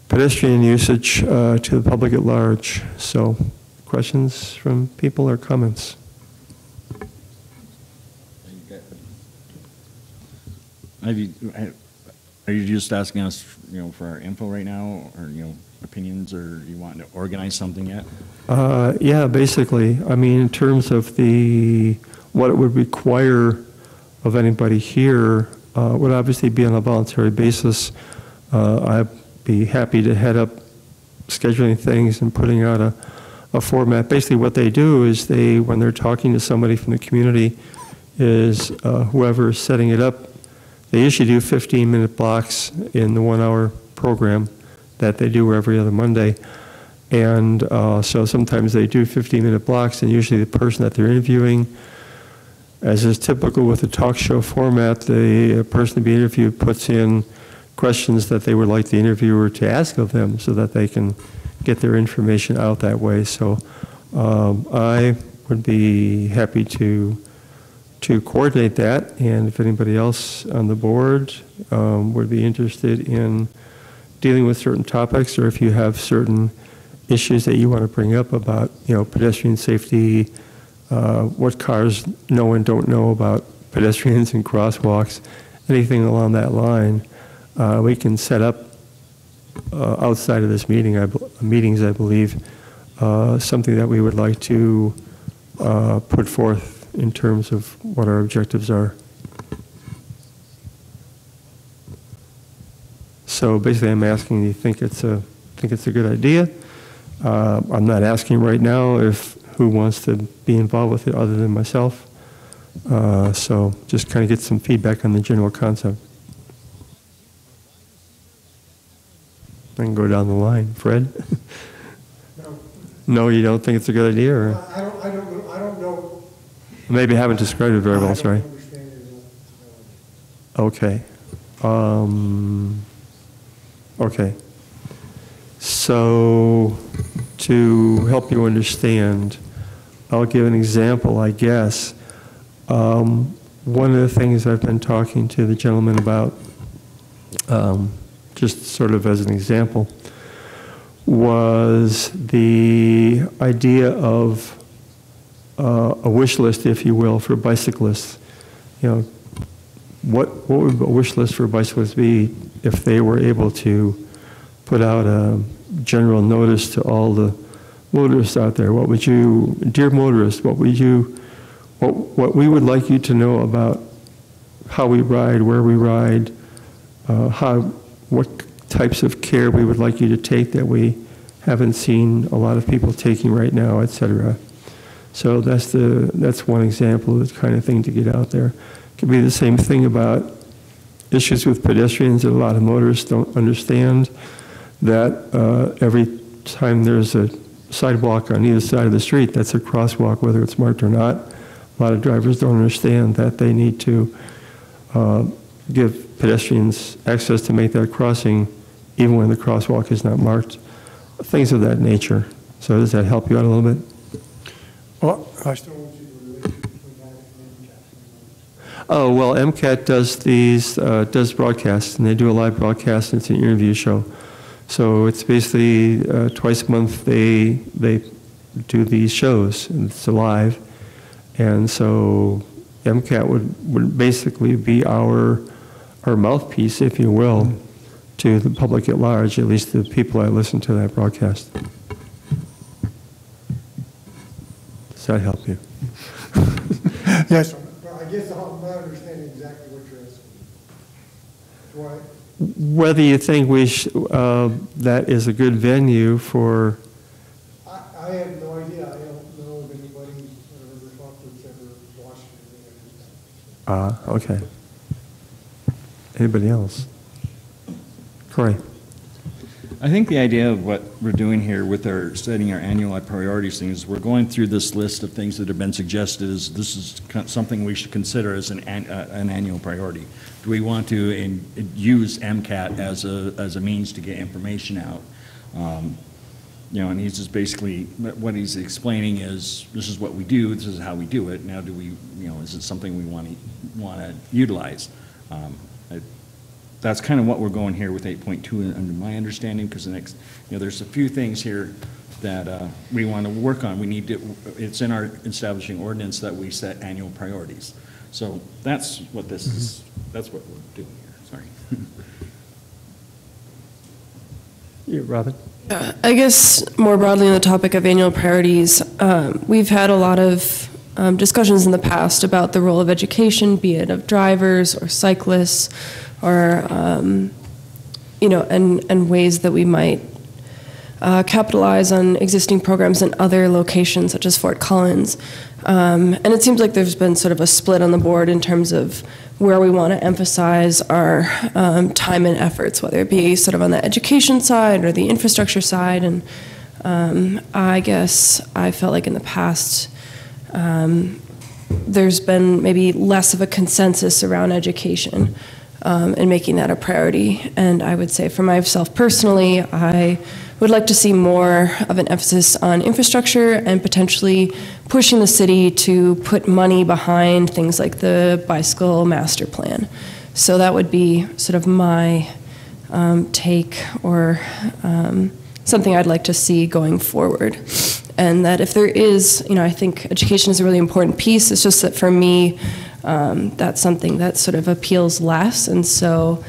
S1: pedestrian usage to the public at large. So, questions from people or comments?
S2: Are you just asking us, for our info right now, or opinions, or do you want to organize something yet?
S1: Yeah, basically. I mean, in terms of what it would require of anybody here, would obviously be on a voluntary basis. I'd be happy to head up scheduling things and putting out a format. Basically, what they do is when they're talking to somebody from the community, is whoever is setting it up, they usually do 15-minute blocks in the 1-hour program that they do every other Monday. And so sometimes they do 15-minute blocks, and usually the person that they're interviewing, as is typical with a talk show format, the person to be interviewed puts in questions that they would like the interviewer to ask of them so that they can get their information out that way. So I would be happy to coordinate that, and if anybody else on the board would be interested in dealing with certain topics, or if you have certain issues that you want to bring up about, pedestrian safety, what cars know and don't know about pedestrians and crosswalks, anything along that line, we can set up outside of this meetings, I believe, something that we would like to put forth in terms of what our objectives are. So basically, I'm asking, do you think it's a good idea? I'm not asking right now who wants to be involved with it other than myself. So just kind of get some feedback on the general concept. I can go down the line. Fred?
S8: No.
S1: No, you don't think it's a good idea? Or?
S8: I don't know.
S1: Maybe I haven't described it very well, sorry.
S8: I don't understand it.
S1: Okay. Okay. So to help you understand, I'll give an example, I guess. One of the things I've been talking to the gentleman about, just sort of as an example, was the idea of a wish list, if you will, for bicyclists. What would a wish list for bicyclists be if they were able to put out a general notice to all the motorists out there? What would you, dear motorists, what we would like you to know about how we ride, where we ride, what types of care we would like you to take that we haven't seen a lot of people taking right now, et cetera. So that's one example of the kind of thing to get out there. It could be the same thing about issues with pedestrians that a lot of motorists don't understand, that every time there's a sidewalk on either side of the street, that's a crosswalk, whether it's marked or not. A lot of drivers don't understand that they need to give pedestrians access to make that crossing even when the crosswalk is not marked. Things of that nature. So does that help you out a little bit?
S8: Well, I still want you to relate between that and MCAT.
S1: Oh, well, MCAT does broadcasts, and they do a live broadcast, and it's an interview show. So it's basically twice a month they do these shows, and it's live. And so MCAT would basically be our mouthpiece, if you will, to the public at large, at least the people that listen to that broadcast. Does that help you?
S8: Yes. Well, I guess I'm not understanding exactly what you're asking.
S1: Whether you think that is a good venue for...
S8: I have no idea. I don't know of anybody who's ever talked to each other, watched anything.
S1: Okay. Anybody else? Corey?
S2: I think the idea of what we're doing here with setting our annual priorities things, we're going through this list of things that have been suggested as this is something we should consider as an annual priority. Do we want to use MCAT as a means to get information out? And he's just basically, what he's explaining is, this is what we do, this is how we do it. Now do we, is it something we want to utilize? That's kind of what we're going here with 8.2 under my understanding, because the next, there's a few things here that we want to work on. It's in our establishing ordinance that we set annual priorities. So that's what this is, that's what we're doing here, sorry.
S1: Yeah, Robin?
S9: I guess more broadly on the topic of annual priorities, we've had a lot of discussions in the past about the role of education, be it of drivers or cyclists, or and ways that we might capitalize on existing programs in other locations, such as Fort Collins. And it seems like there's been sort of a split on the board in terms of where we want to emphasize our time and efforts, whether it be sort of on the education side or the infrastructure side. And I guess I felt like in the past, there's been maybe less of a consensus around education. and making that a priority. And I would say for myself personally, I would like to see more of an emphasis on infrastructure and potentially pushing the city to put money behind things like the bicycle master plan. So that would be sort of my take, or something I'd like to see going forward. And that if there is, I think education is a really important piece. It's just that for me, that's something that sort of appeals less. And so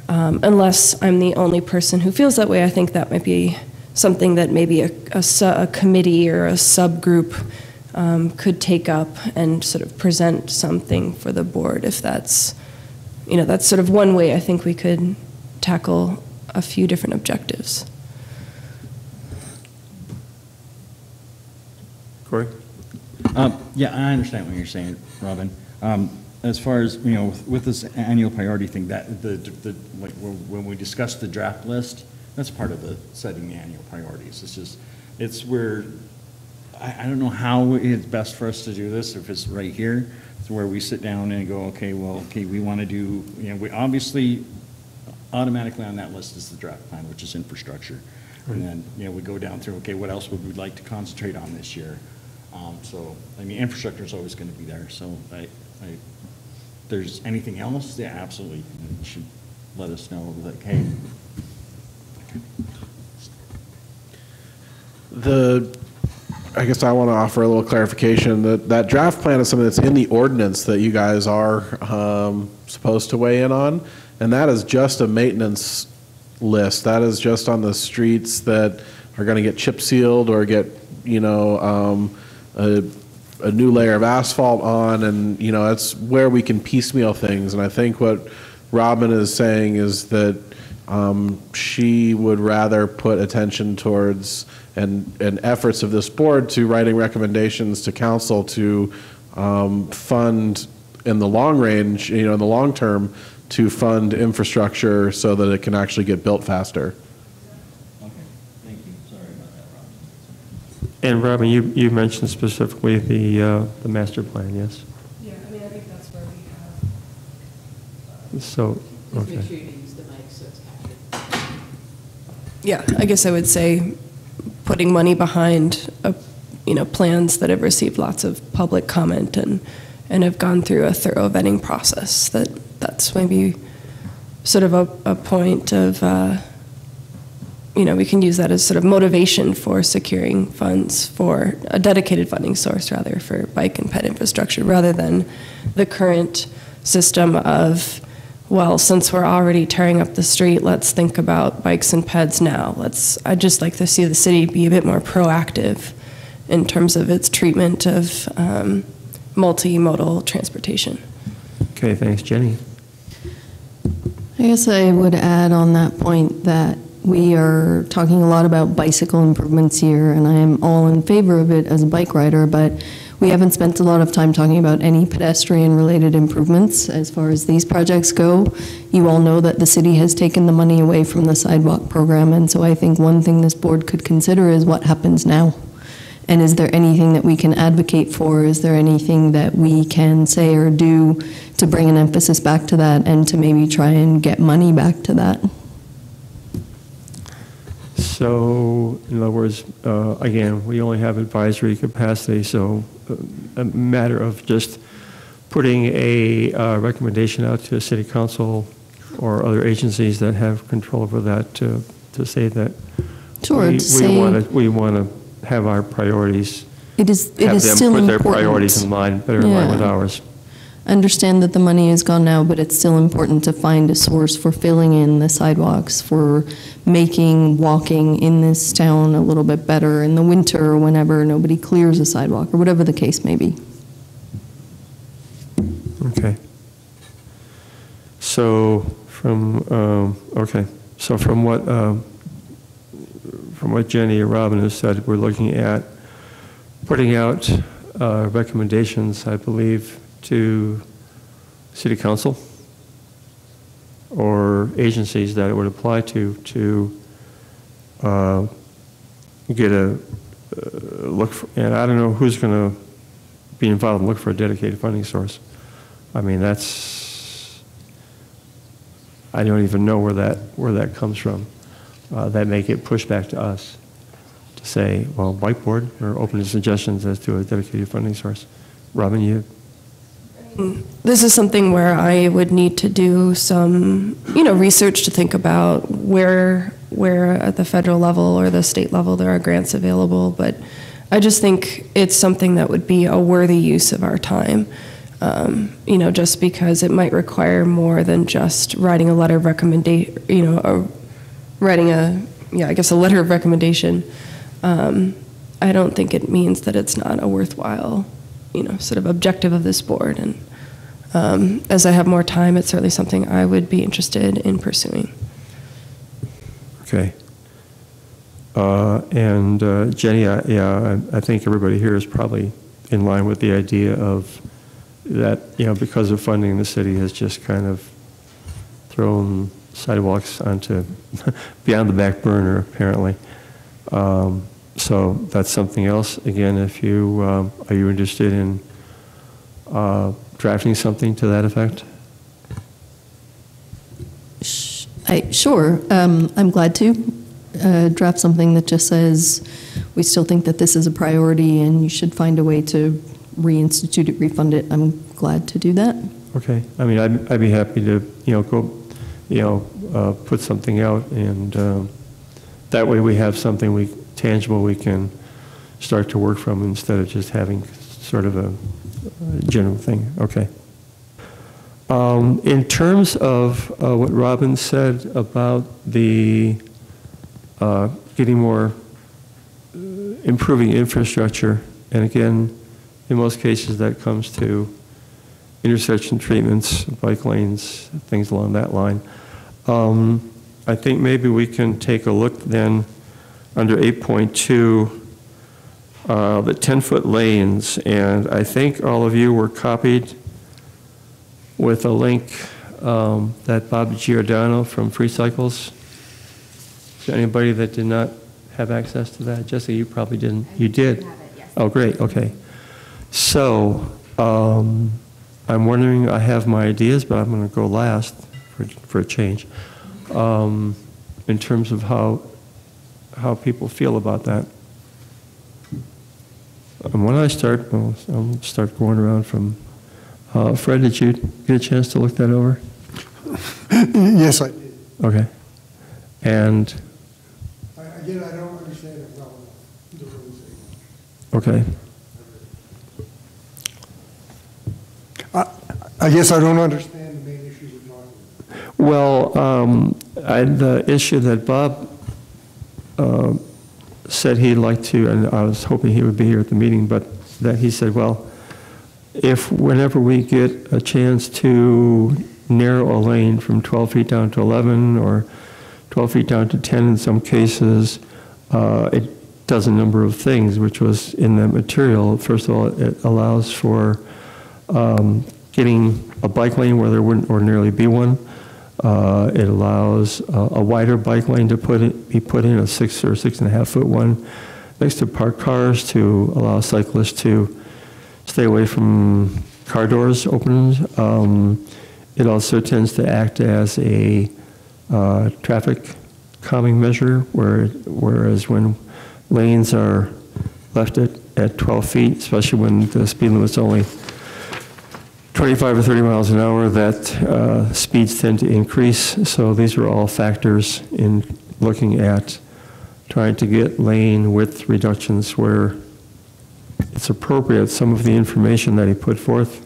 S9: unless I'm the only person who feels that way, I think that might be something that maybe a committee or a subgroup could take up and sort of present something for the board. If that's, that's sort of one way I think we could tackle a few different objectives.
S1: Corey?
S2: Yeah, I understand what you're saying, Robin. As far as, with this annual priority thing, that like when we discussed the draft list, that's part of the setting the annual priorities. It's where, I don't know how it's best for us to do this, if it's right here, it's where we sit down and go, okay, we want to do, we obviously, automatically on that list is the draft plan, which is infrastructure. And then, we go down through, okay, what else would we like to concentrate on this year? So, infrastructure is always going to be there. So, if there's anything else, yeah, absolutely. You should let us know, like, hey.
S4: I guess I want to offer a little clarification that draft plan is something that's in the ordinance that you guys are supposed to weigh in on, and that is just a maintenance list. That is just on the streets that are going to get chip sealed or get, a new layer of asphalt on, and that's where we can piecemeal things. And I think what Robin is saying is that she would rather put attention towards and efforts of this board to writing recommendations to council to fund in the long range, in the long term, to fund infrastructure so that it can actually get built faster.
S1: And Robin, you mentioned specifically the master plan, yes?
S9: Yeah, I think that's where we have.
S1: So, okay.
S3: Make sure you use the mic so it's captured.
S9: Yeah, I guess I would say putting money behind, plans that have received lots of public comment and have gone through a thorough vetting process. That's maybe sort of a point of. We can use that as sort of motivation for securing funds for a dedicated funding source, rather, for bike and ped infrastructure, rather than the current system of, well, since we're already tearing up the street, let's think about bikes and peds now. I'd just like to see the city be a bit more proactive in terms of its treatment of multimodal transportation.
S1: Okay, thanks. Jenny?
S10: I guess I would add on that point that we are talking a lot about bicycle improvements here, and I am all in favor of it as a bike rider, but we haven't spent a lot of time talking about any pedestrian-related improvements as far as these projects go. You all know that the city has taken the money away from the sidewalk program, and so I think one thing this board could consider is what happens now. And is there anything that we can advocate for? Is there anything that we can say or do to bring an emphasis back to that and to maybe try and get money back to that?
S1: So, in other words, again, we only have advisory capacity, so a matter of just putting a recommendation out to city council or other agencies that have control over that to say that
S10: sure,
S1: we want to have our priorities.
S10: It is still
S1: put their
S10: important.
S1: Priorities in line, better in line with ours.
S10: I understand that the money is gone now, but it's still important to find a source for filling in the sidewalks, for making walking in this town a little bit better in the winter or whenever nobody clears a sidewalk or whatever the case may be.
S1: Okay. So from what Jenny or Robin has said, we're looking at putting out recommendations, I believe, to city council or agencies that it would apply to get a look for, and I don't know who's going to be involved and look for a dedicated funding source. I mean, that's I don't even know where that comes from. That may get pushed back to us to say, well, whiteboard, or open to suggestions as to a dedicated funding source. Robin, you?
S9: This is something where I would need to do some, research to think about where at the federal level or the state level there are grants available. But I just think it's something that would be a worthy use of our time. Just because it might require more than just writing a letter of recommendation, a letter of recommendation. I don't think it means that it's not a worthwhile, sort of objective of this board. And as I have more time, it's certainly something I would be interested in pursuing.
S1: Okay. And Jenny, I think everybody here is probably in line with the idea of that, because of funding, the city has just kind of thrown sidewalks onto beyond the back burner, apparently. So that's something else. Again, if you are you interested in drafting something to that effect?
S10: Sure. I'm glad to draft something that just says we still think that this is a priority and you should find a way to reinstitute it, refund it. I'm glad to do that.
S1: Okay. I mean, I'd be happy to, go, put something out, and that way we have something tangible we can start to work from instead of just having sort of a general thing. Okay. In terms of what Robin said about the getting more improving infrastructure, and again, in most cases that comes to intersection treatments, bike lanes, things along that line. I think maybe we can take a look then under 8.2, the 10-foot lanes, and I think all of you were copied with a link that Bob Giordano from Free Cycles. Is there anybody that did not have access to that? Jesse, you probably didn't. You did? Have it, yes. Oh, great. Okay. So I'm wondering, I have my ideas, but I'm going to go last for a change, in terms of how people feel about that. And when I start, I'll start going around from, Fred, did you get a chance to look that over?
S8: Yes, I did.
S1: Okay. And?
S8: Again, I don't understand it well enough to really say much.
S1: Okay.
S8: I guess I don't understand the main issues you're talking about.
S1: Well, the issue that Bob said he'd like to, and I was hoping he would be here at the meeting, but that he said, well, if whenever we get a chance to narrow a lane from 12 feet down to 11 or 12 feet down to 10 in some cases, it does a number of things, which was in the material. First of all, it allows for getting a bike lane where there wouldn't ordinarily be one. It allows a wider bike lane to be put in, a 6 or 6.5 foot one, next to parked cars, to allow cyclists to stay away from car doors opened. It also tends to act as a traffic calming measure, whereas when lanes are left at 12 feet, especially when the speed limit's only 25 or 30 miles an hour, that speeds tend to increase. So these are all factors in looking at trying to get lane width reductions where it's appropriate. Some of the information that he put forth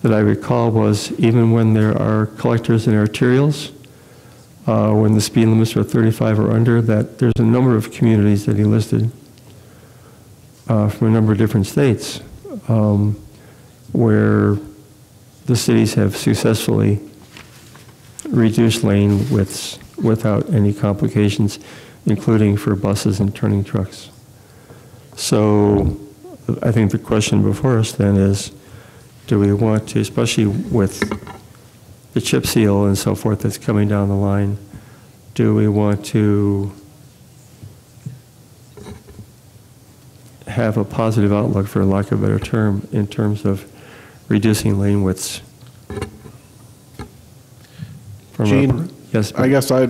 S1: that I recall was even when there are collectors and arterials, when the speed limits are 35 or under, that there's a number of communities that he listed from a number of different states where the cities have successfully reduced lane widths without any complications, including for buses and turning trucks. So I think the question before us then is, do we want to, especially with the chip seal and so forth that's coming down the line, do we want to have a positive outlook, for lack of a better term, in terms of reducing lane widths from
S4: Gene,
S1: yes,
S4: I guess I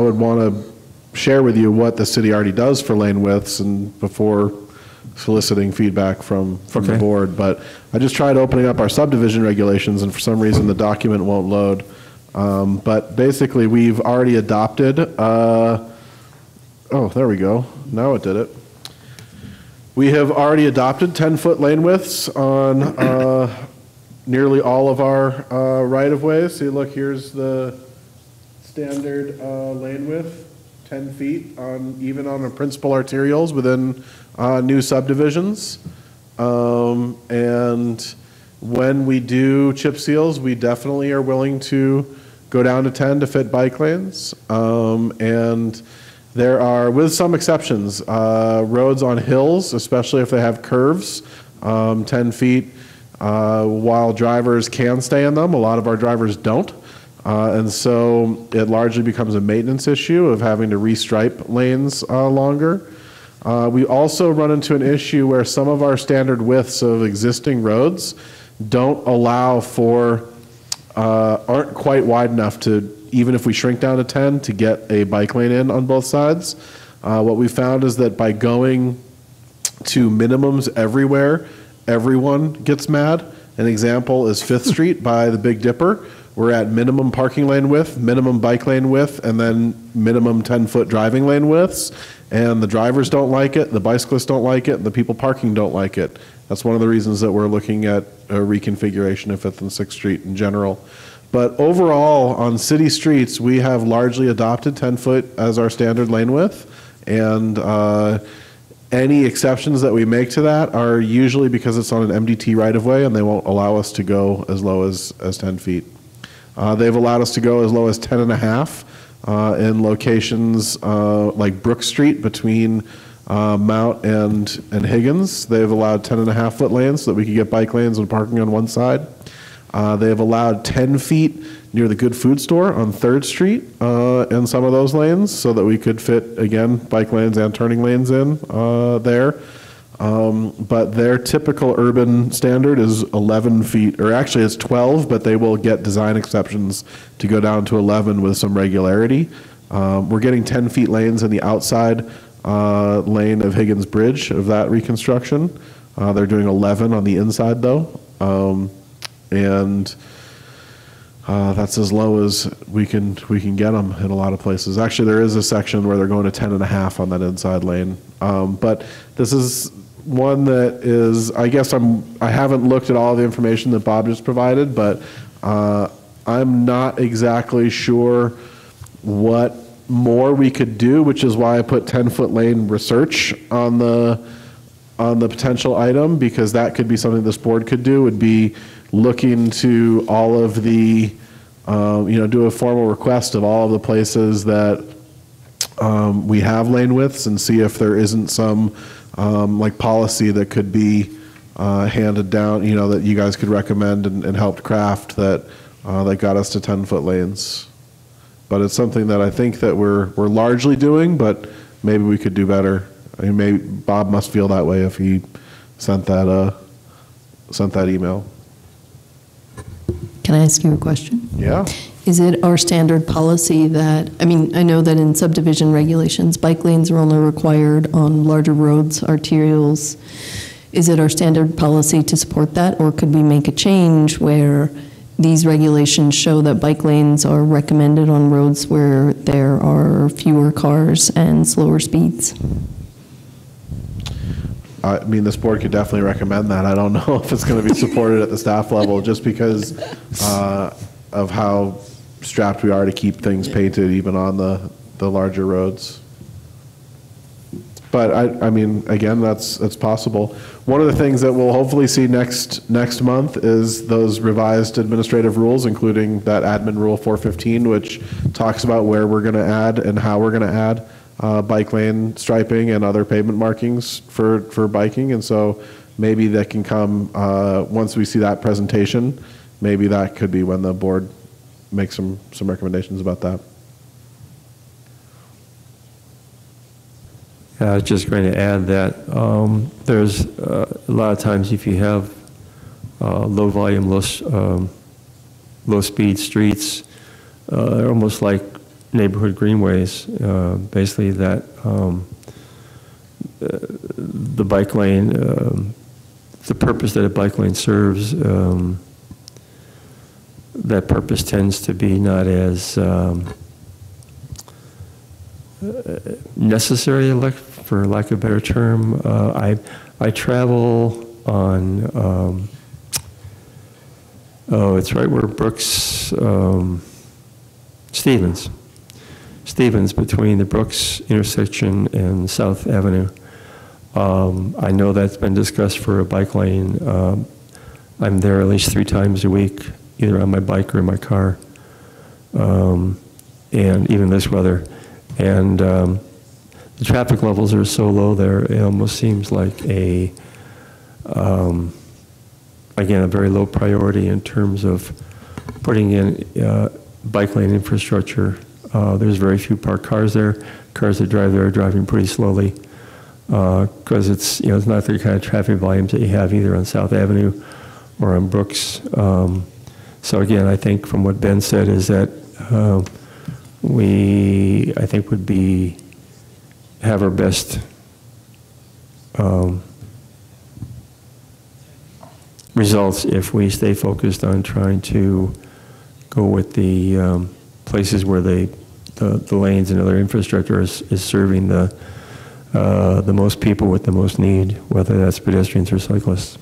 S4: would want to share with you what the city already does for lane widths and before soliciting feedback from the board. But I just tried opening up our subdivision regulations, and for some reason the document won't load. But basically, we've already adopted, oh, there we go. Now it did it. We have already adopted 10-foot lane widths on nearly all of our right-of-ways. See, look, here's the standard lane width, 10 feet, even on the principal arterials within new subdivisions. And when we do chip seals, we definitely are willing to go down to 10 to fit bike lanes. And there are, with some exceptions, roads on hills, especially if they have curves, 10 feet, while drivers can stay in them. A lot of our drivers don't. And so it largely becomes a maintenance issue of having to restripe lanes longer. We also run into an issue where some of our standard widths of existing roads don't allow for, aren't quite wide enough to, even if we shrink down to 10, to get a bike lane in on both sides. What we found is that by going to minimums everywhere, everyone gets mad. An example is 5th Street by the Big Dipper. We're at minimum parking lane width, minimum bike lane width, and then minimum 10-foot driving lane widths. And the drivers don't like it, the bicyclists don't like it, and the people parking don't like it. That's one of the reasons that we're looking at a reconfiguration of 5th and 6th Street in general. But overall, on city streets, we have largely adopted 10-foot as our standard lane width. And any exceptions that we make to that are usually because it's on an MDT right-of-way, and they won't allow us to go as low as 10 feet. They've allowed us to go as low as 10.5 in locations like Brook Street between Mount and Higgins. They've allowed 10.5-foot lanes so that we could get bike lanes and parking on one side. They've allowed 10 feet near the Good Food Store on 3rd Street in some of those lanes so that we could fit, again, bike lanes and turning lanes in there. But their typical urban standard is 11 feet, or actually it's 12, but they will get design exceptions to go down to 11 with some regularity. We're getting 10 feet lanes in the outside lane of Higgins Bridge of that reconstruction. They're doing 11 on the inside though. And that's as low as we can get them in a lot of places. Actually, there is a section where they're going to 10.5 on that inside lane. But this is one that is, I guess I haven't looked at all the information that Bob just provided, but I'm not exactly sure what more we could do, which is why I put 10-foot lane research on the potential item, because that could be something this board could do, would be look into all of the, do a formal request of all of the places that we have lane widths and see if there isn't some like policy that could be handed down, that you guys could recommend and help craft that got us to 10-foot lanes. But it's something that I think that we're largely doing, but maybe we could do better. I mean, maybe Bob must feel that way if he sent that email.
S10: Can I ask you a question?
S4: Yeah.
S10: Is it our standard policy that, I know that in subdivision regulations, bike lanes are only required on larger roads, arterials. Is it our standard policy to support that, or could we make a change where these regulations show that bike lanes are recommended on roads where there are fewer cars and slower speeds?
S4: I mean, this board could definitely recommend that. I don't know if it's going to be supported at the staff level just because of how strapped we are to keep things painted even on the larger roads. But I mean, again, that's possible. One of the things that we'll hopefully see next month is those revised administrative rules, including that admin rule 415, which talks about where we're going to add and how we're going to add bike lane striping and other pavement markings for biking. And so maybe that can come once we see that presentation. Maybe that could be when the board makes some recommendations about that.
S1: Yeah, I was just going to add that there's a lot of times if you have low volume, low-speed streets. They're almost like neighborhood greenways, basically that the bike lane, the purpose that a bike lane serves, that purpose tends to be not as necessary, for lack of a better term. I travel on, it's right where Brooks, Stevens, between the Brooks intersection and South Avenue. I know that's been discussed for a bike lane. I'm there at least 3 times a week, either on my bike or in my car, and even this weather. And the traffic levels are so low there, it almost seems like again, a very low priority in terms of putting in bike lane infrastructure. There's very few parked cars there. Cars that drive there are driving pretty slowly because it's not the kind of traffic volumes that you have either on South Avenue or on Brooks. So again, I think from what Ben said is that I think would have our best results if we stay focused on trying to go with the places where the lanes and other infrastructure is serving the most people with the most need, whether that's pedestrians or cyclists.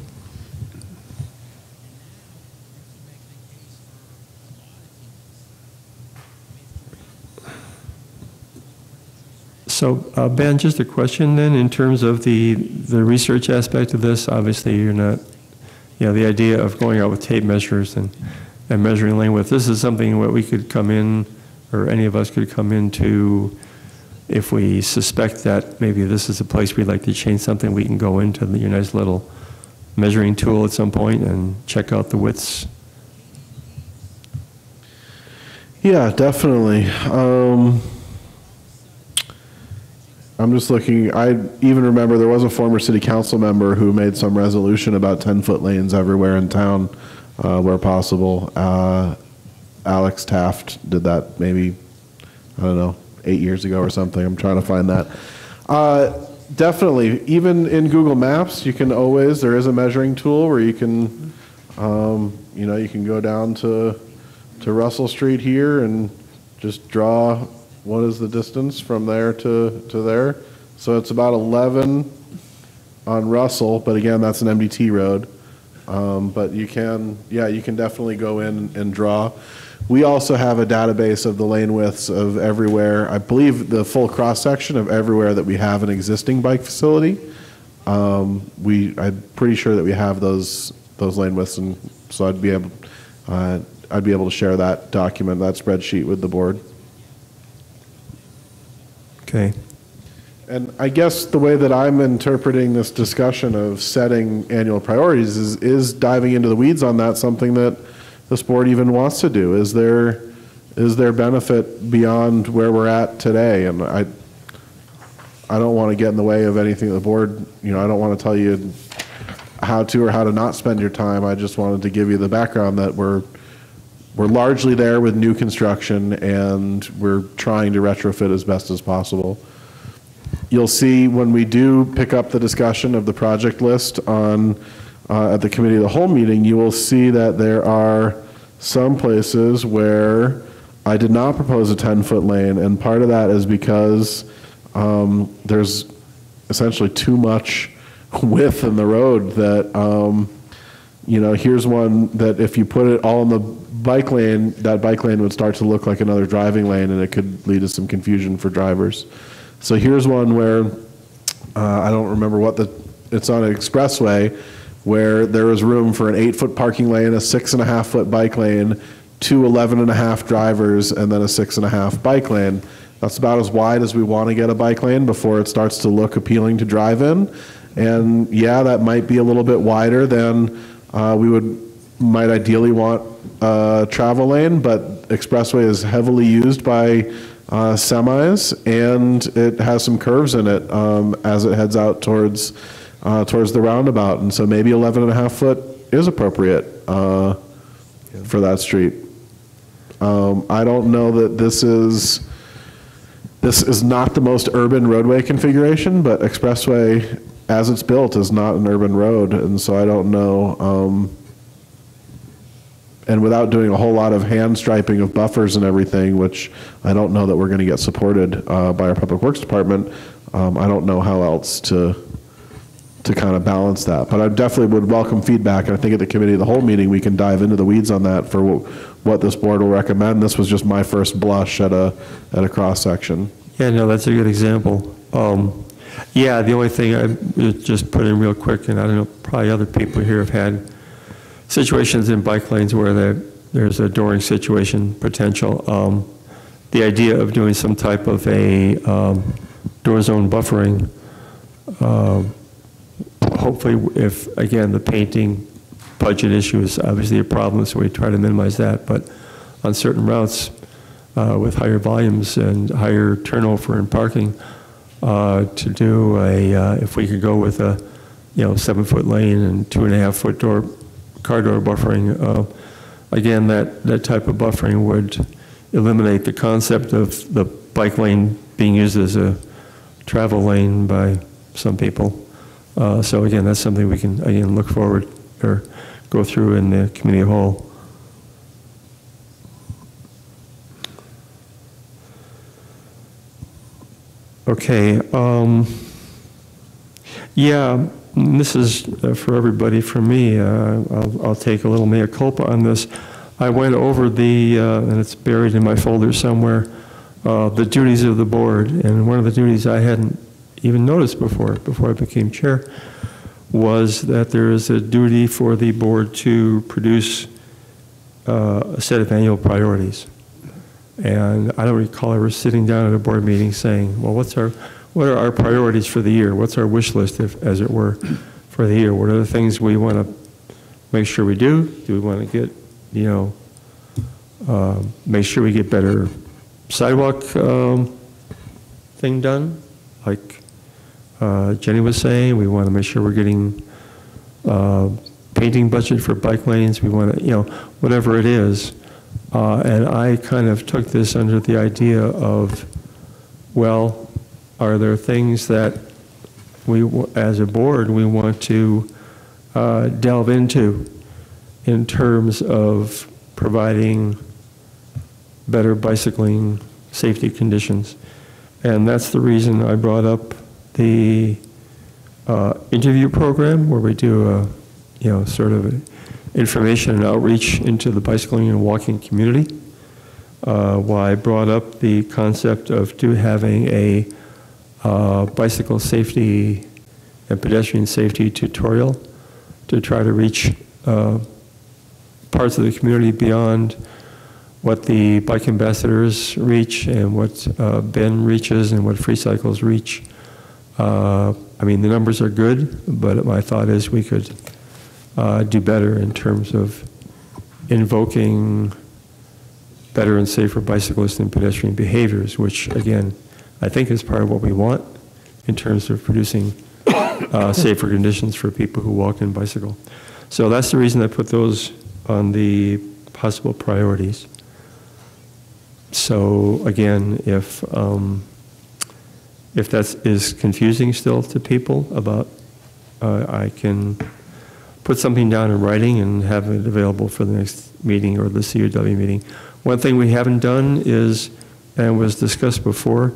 S1: So Ben, just a question then, in terms of the research aspect of this. Obviously, you're not, the idea of going out with tape measures and measuring lane width. This is something that we could come in, or any of us could come into, if we suspect that maybe this is a place we'd like to change something. We can go into your nice little measuring tool at some point and check out the widths.
S4: Yeah, definitely. I'm just looking, I even remember there was a former city council member who made some resolution about 10-foot lanes everywhere in town where possible. Alex Taft did that maybe, I don't know, 8 years ago or something. I'm trying to find that. Definitely, even in Google Maps, you can always, there is a measuring tool where you can, you can go down to Russell Street here and just draw what is the distance from there to there. So it's about 11 on Russell, but again, that's an MDT road. But you can definitely go in and draw. We also have a database of the lane widths of everywhere. I believe the full cross section of everywhere that we have an existing bike facility. I'm pretty sure that we have those lane widths, and so I'd be able to share that document, that spreadsheet with the board.
S1: Okay.
S4: And I guess the way that I'm interpreting this discussion of setting annual priorities is diving into the weeds on that something that this board even wants to do. Is there benefit beyond where we're at today? And I don't want to get in the way of anything the board, I don't want to tell you how to or how to not spend your time. I just wanted to give you the background that we're largely there with new construction, and we're trying to retrofit as best as possible. You'll see when we do pick up the discussion of the project list on at the committee of the whole meeting, you will see that there are some places where I did not propose a 10-foot lane, and part of that is because there's essentially too much width in the road that, here's one that if you put it all in the bike lane, that bike lane would start to look like another driving lane, and it could lead to some confusion for drivers. So here's one where, I don't remember it's on an expressway, where there is room for an 8-foot parking lane, a 6.5-foot bike lane, 2 11.5 drivers, and then a 6.5 bike lane. That's about as wide as we want to get a bike lane before it starts to look appealing to drive in. And yeah, that might be a little bit wider than we might ideally want a travel lane, but expressway is heavily used by semis, and it has some curves in it as it heads out towards the roundabout, and so maybe 11.5 foot is appropriate for that street. I don't know that this is not the most urban roadway configuration, but Expressway, as it's built, is not an urban road, and so I don't know. And without doing a whole lot of hand striping of buffers and everything, which I don't know that we're going to get supported by our Public Works Department, I don't know how else to kind of balance that. But I definitely would welcome feedback, and I think at the committee of the whole meeting we can dive into the weeds on that for what this board will recommend. This was just my first blush at a cross section.
S1: Yeah, no, that's a good example. Yeah, the only thing I just put in real quick, and I don't know, probably other people here have had situations in bike lanes where there's a dooring situation potential. The idea of doing some type of a door zone buffering, hopefully if, again, the painting budget issue is obviously a problem, so we try to minimize that, but on certain routes with higher volumes and higher turnover in parking, to do if we could go with a 7-foot lane and 2.5-foot car door buffering, again, that type of buffering would eliminate the concept of the bike lane being used as a travel lane by some people. So again, that's something we can, again, look forward or go through in the committee of whole. Okay, yeah, this is for everybody. For me, I'll take a little mea culpa on this. I went over and it's buried in my folder somewhere, the duties of the board, and one of the duties I hadn't even noticed before I became chair was that there is a duty for the board to produce a set of annual priorities. And I don't recall ever sitting down at a board meeting saying, well, what are our priorities for the year? What's our wish list, as it were, for the year? What are the things we want to make sure we do? Do we want to get, make sure we get better sidewalk thing done? Like Jenny was saying, we want to make sure we're getting painting budget for bike lanes. We want to, whatever it is. And I kind of took this under the idea of, well, are there things that we, as a board, we want to delve into in terms of providing better bicycling safety conditions? And that's the reason I brought up the interview program, where we do a, sort of information and outreach into the bicycling and walking community. Why I brought up the concept of having a bicycle safety and pedestrian safety tutorial to try to reach parts of the community beyond what the bike ambassadors reach and what Ben reaches and what Free Cycles reach. I mean, the numbers are good, but my thought is we could do better in terms of invoking better and safer bicyclist and pedestrian behaviors, which, again, I think is part of what we want in terms of producing safer conditions for people who walk and bicycle. So that's the reason I put those on the possible priorities. So again, if that is confusing still to people about, I can put something down in writing and have it available for the next meeting or the CUW meeting. One thing we haven't done is, and was discussed before,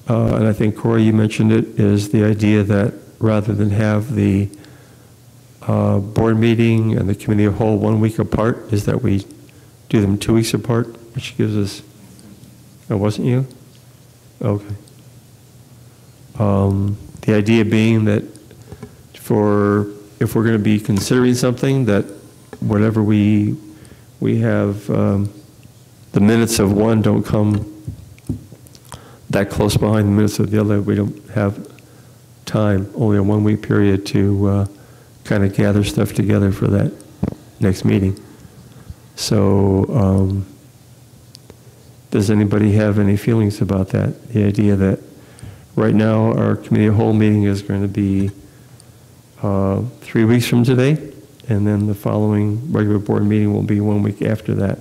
S1: and I think Corey, you mentioned it, is the idea that rather than have the board meeting and the committee of whole 1 week apart, is that we do them 2 weeks apart, which gives us, oh, wasn't you? Okay. The idea being that if we're going to be considering something, that whatever we have, the minutes of one don't come that close behind the minutes of the other. We don't have time, only a 1 week period to kind of gather stuff together for that next meeting. So does anybody have any feelings about that? The idea that right now our committee of whole meeting is going to be 3 weeks from today, and then the following regular board meeting will be 1 week after that.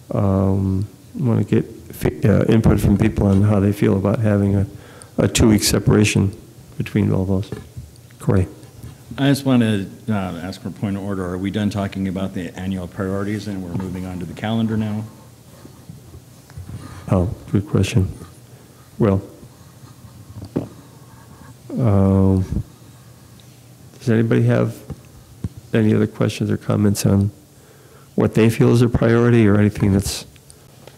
S1: Want to get input from people on how they feel about having a 2-week separation between all those. Corey.
S2: I just want to ask for a point of order. Are we done talking about the annual priorities and we're moving on to the calendar now?
S1: Oh, good question. Well, does anybody have any other questions or comments on what they feel is a priority or anything that's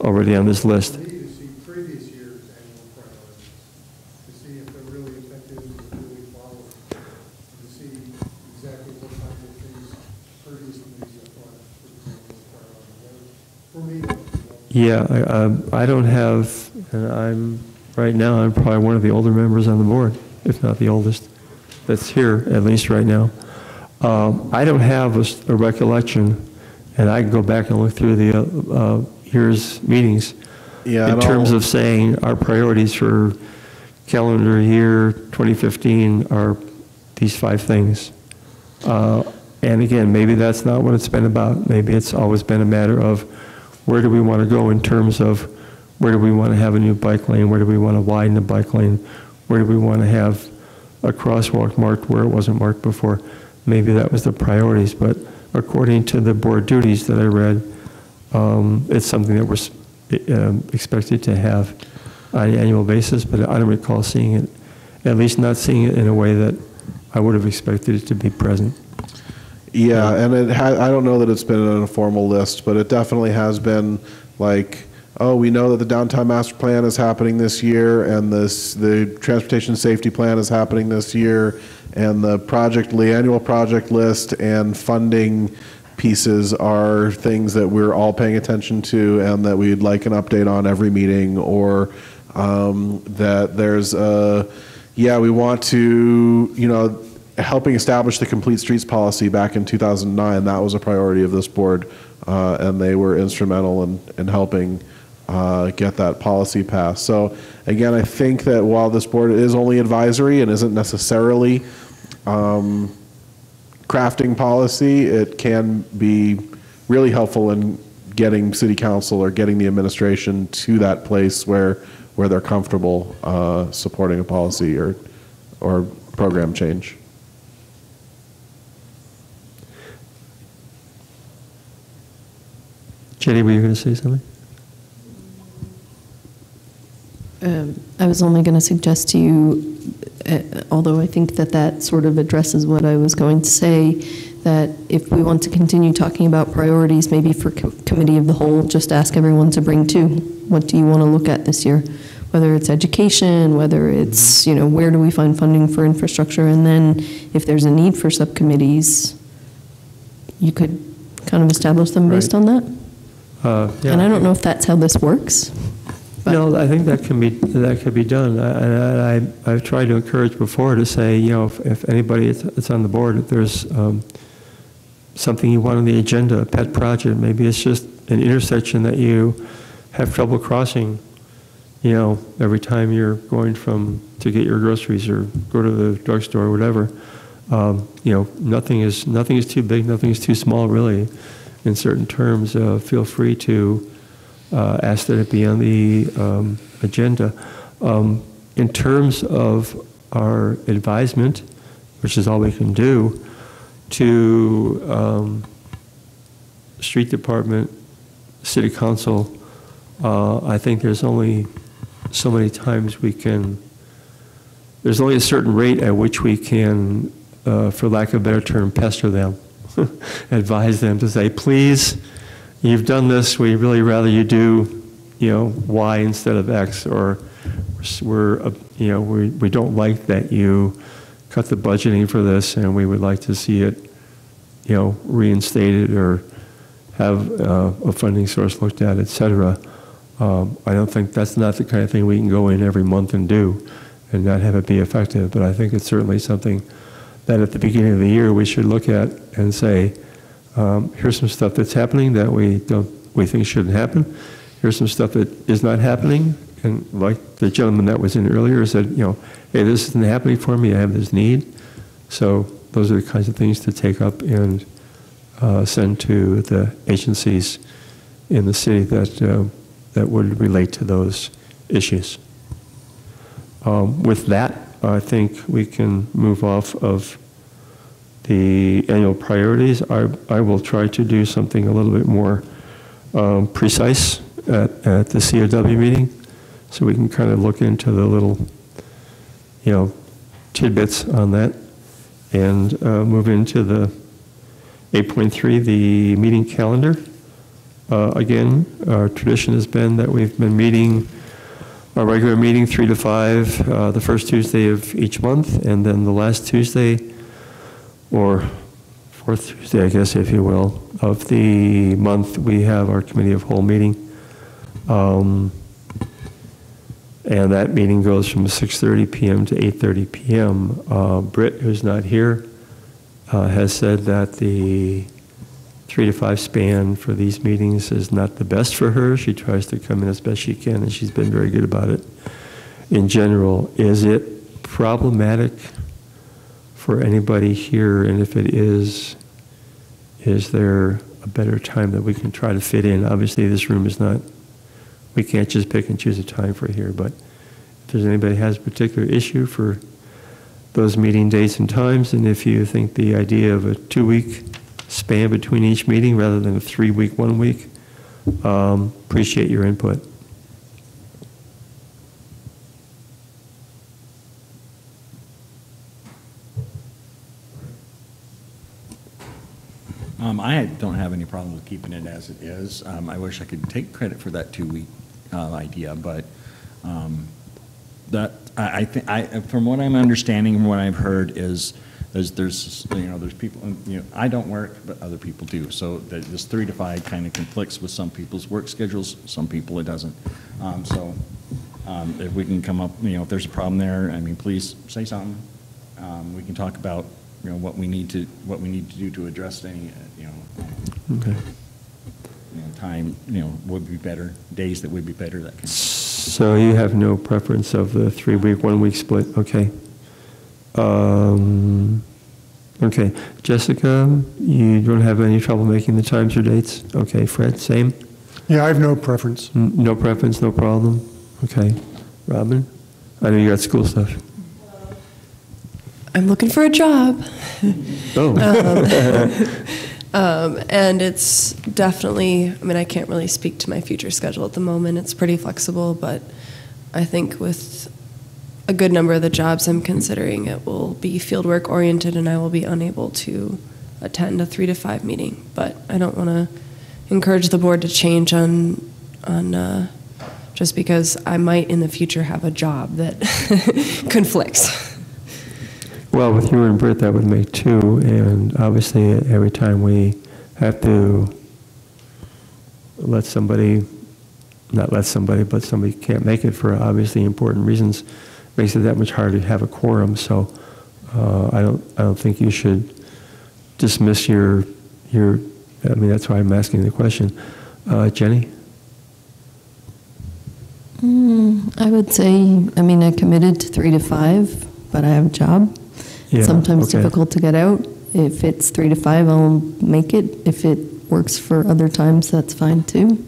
S1: already on this list?
S8: I need to see previous year's annual priorities to see if they're really effective and really followed, to see exactly what kinds of things previous committees have thought for me.
S1: Yeah, I don't have, and right now, I'm probably one of the older members on the board, if not the oldest, that's here, at least right now. I don't have a recollection, and I can go back and look through the year's meetings in terms of saying our priorities for calendar year 2015 are these 5 things. And again, maybe that's not what it's been about. Maybe it's always been a matter of where do we want to go in terms of where do we want to have a new bike lane, where do we want to widen the bike lane, where do we want to have a crosswalk marked where it wasn't marked before. Maybe that was the priorities, but according to the board duties that I read, it's something that we're expected to have on an annual basis, but I don't recall seeing it, at least not seeing it in a way that I would have expected it to be present.
S4: Yeah, and I don't know that it's been on a formal list, but it definitely has been like, oh, we know that the downtown master plan is happening this year, and the transportation safety plan is happening this year, and the annual project list and funding pieces are things that we're all paying attention to and that we'd like an update on every meeting, or that there's we want to, helping establish the complete streets policy back in 2009. That was a priority of this board, and they were instrumental in helping get that policy passed. So again, I think that while this board is only advisory and isn't necessarily crafting policy, it can be really helpful in getting city council or getting the administration to that place where they're comfortable supporting a policy or program change.
S1: Jenny, were you going to say something?
S10: I was only going to suggest to you, although I think that sort of addresses what I was going to say, that if we want to continue talking about priorities, maybe for committee of the whole, just ask everyone to bring 2. What do you want to look at this year? Whether it's education, whether it's, where do we find funding for infrastructure? And then if there's a need for subcommittees, you could kind of establish them based on that.
S1: Yeah.
S10: And I don't know if that's how this works.
S1: No, I think that could be done. I've tried to encourage before to say, if anybody that's on the board, if there's something you want on the agenda, a pet project, maybe it's just an intersection that you have trouble crossing, every time you're going to get your groceries or go to the drugstore or whatever. Nothing is too big, nothing is too small, really. In certain terms, feel free to ask that it be on the agenda. In terms of our advisement, which is all we can do, to street department, city council, I think there's only so many times there's only a certain rate at which we can, for lack of a better term, pester them. Advise them to say, please, you've done this, we'd really rather you do, Y instead of X, or we don't like that you cut the budgeting for this and we would like to see it, reinstated or have a funding source looked at, et cetera. I don't think that's not the kind of thing we can go in every month and do and not have it be effective, but I think it's certainly something that at the beginning of the year we should look at and say, here's some stuff that's happening that we think shouldn't happen. Here's some stuff that is not happening. And like the gentleman that was in earlier said, hey, this isn't happening for me, I have this need. So those are the kinds of things to take up and send to the agencies in the city that would relate to those issues. With that, I think we can move off of the annual priorities. I will try to do something a little bit more precise at the COW meeting, so we can kind of look into the little, tidbits on that, and move into the 8.3, the meeting calendar. Again, our tradition has been that we've been meeting our regular meeting 3 to 5 the first Tuesday of each month, and then the last Tuesday, or fourth Tuesday, I guess, if you will, of the month, we have our committee of whole meeting. And that meeting goes from 6:30 p.m. to 8:30 p.m. Britt, who's not here, has said that the 3 to 5 span for these meetings is not the best for her. She tries to come in as best she can, and she's been very good about it. In general, is it problematic for anybody here? And if it is there a better time that we can try to fit in? Obviously, this room is not, we can't just pick and choose a time for here, but if there's anybody who has a particular issue for those meeting dates and times, and if you think the idea of a 2-week span between each meeting rather than a 3-week, 1 week, appreciate your input.
S2: I don't have any problem with keeping it as it is. I wish I could take credit for that 2-week idea, but that I think from what I'm understanding and what I've heard is there's people, I don't work, but other people do. So this 3 to 5 kind of conflicts with some people's work schedules. Some people it doesn't. If we can come up, if there's a problem there, I mean, please say something. We can talk about what we need to do to address any
S1: Okay.
S2: Time would be better, days that would be better, that kind of thing.
S1: So you have no preference of the 3-week, 1-week split? Okay. Okay. Jessica, you don't have any trouble making the times or dates? Okay. Fred, same?
S8: Yeah, I have no preference.
S1: No preference, no problem? Okay. Robin? I know you got school stuff.
S9: I'm looking for a job.
S1: Oh.
S9: And it's definitely, I can't really speak to my future schedule at the moment. It's pretty flexible, but I think with a good number of the jobs I'm considering, it will be fieldwork oriented, and I will be unable to attend a 3 to 5 meeting. But I don't want to encourage the board to change on just because I might in the future have a job that conflicts.
S1: Well, with you and Britt, that would make 2, and obviously every time we have to let somebody, not let somebody, but somebody can't make it for obviously important reasons, makes it that much harder to have a quorum. So I don't think you should dismiss your. That's why I'm asking the question. Jenny?
S10: I would say, I committed to 3 to 5, but I have a job.
S1: Yeah,
S10: Sometimes
S1: okay.
S10: difficult to get out. If it's 3 to 5, I'll make it. If it works for other times, that's fine too.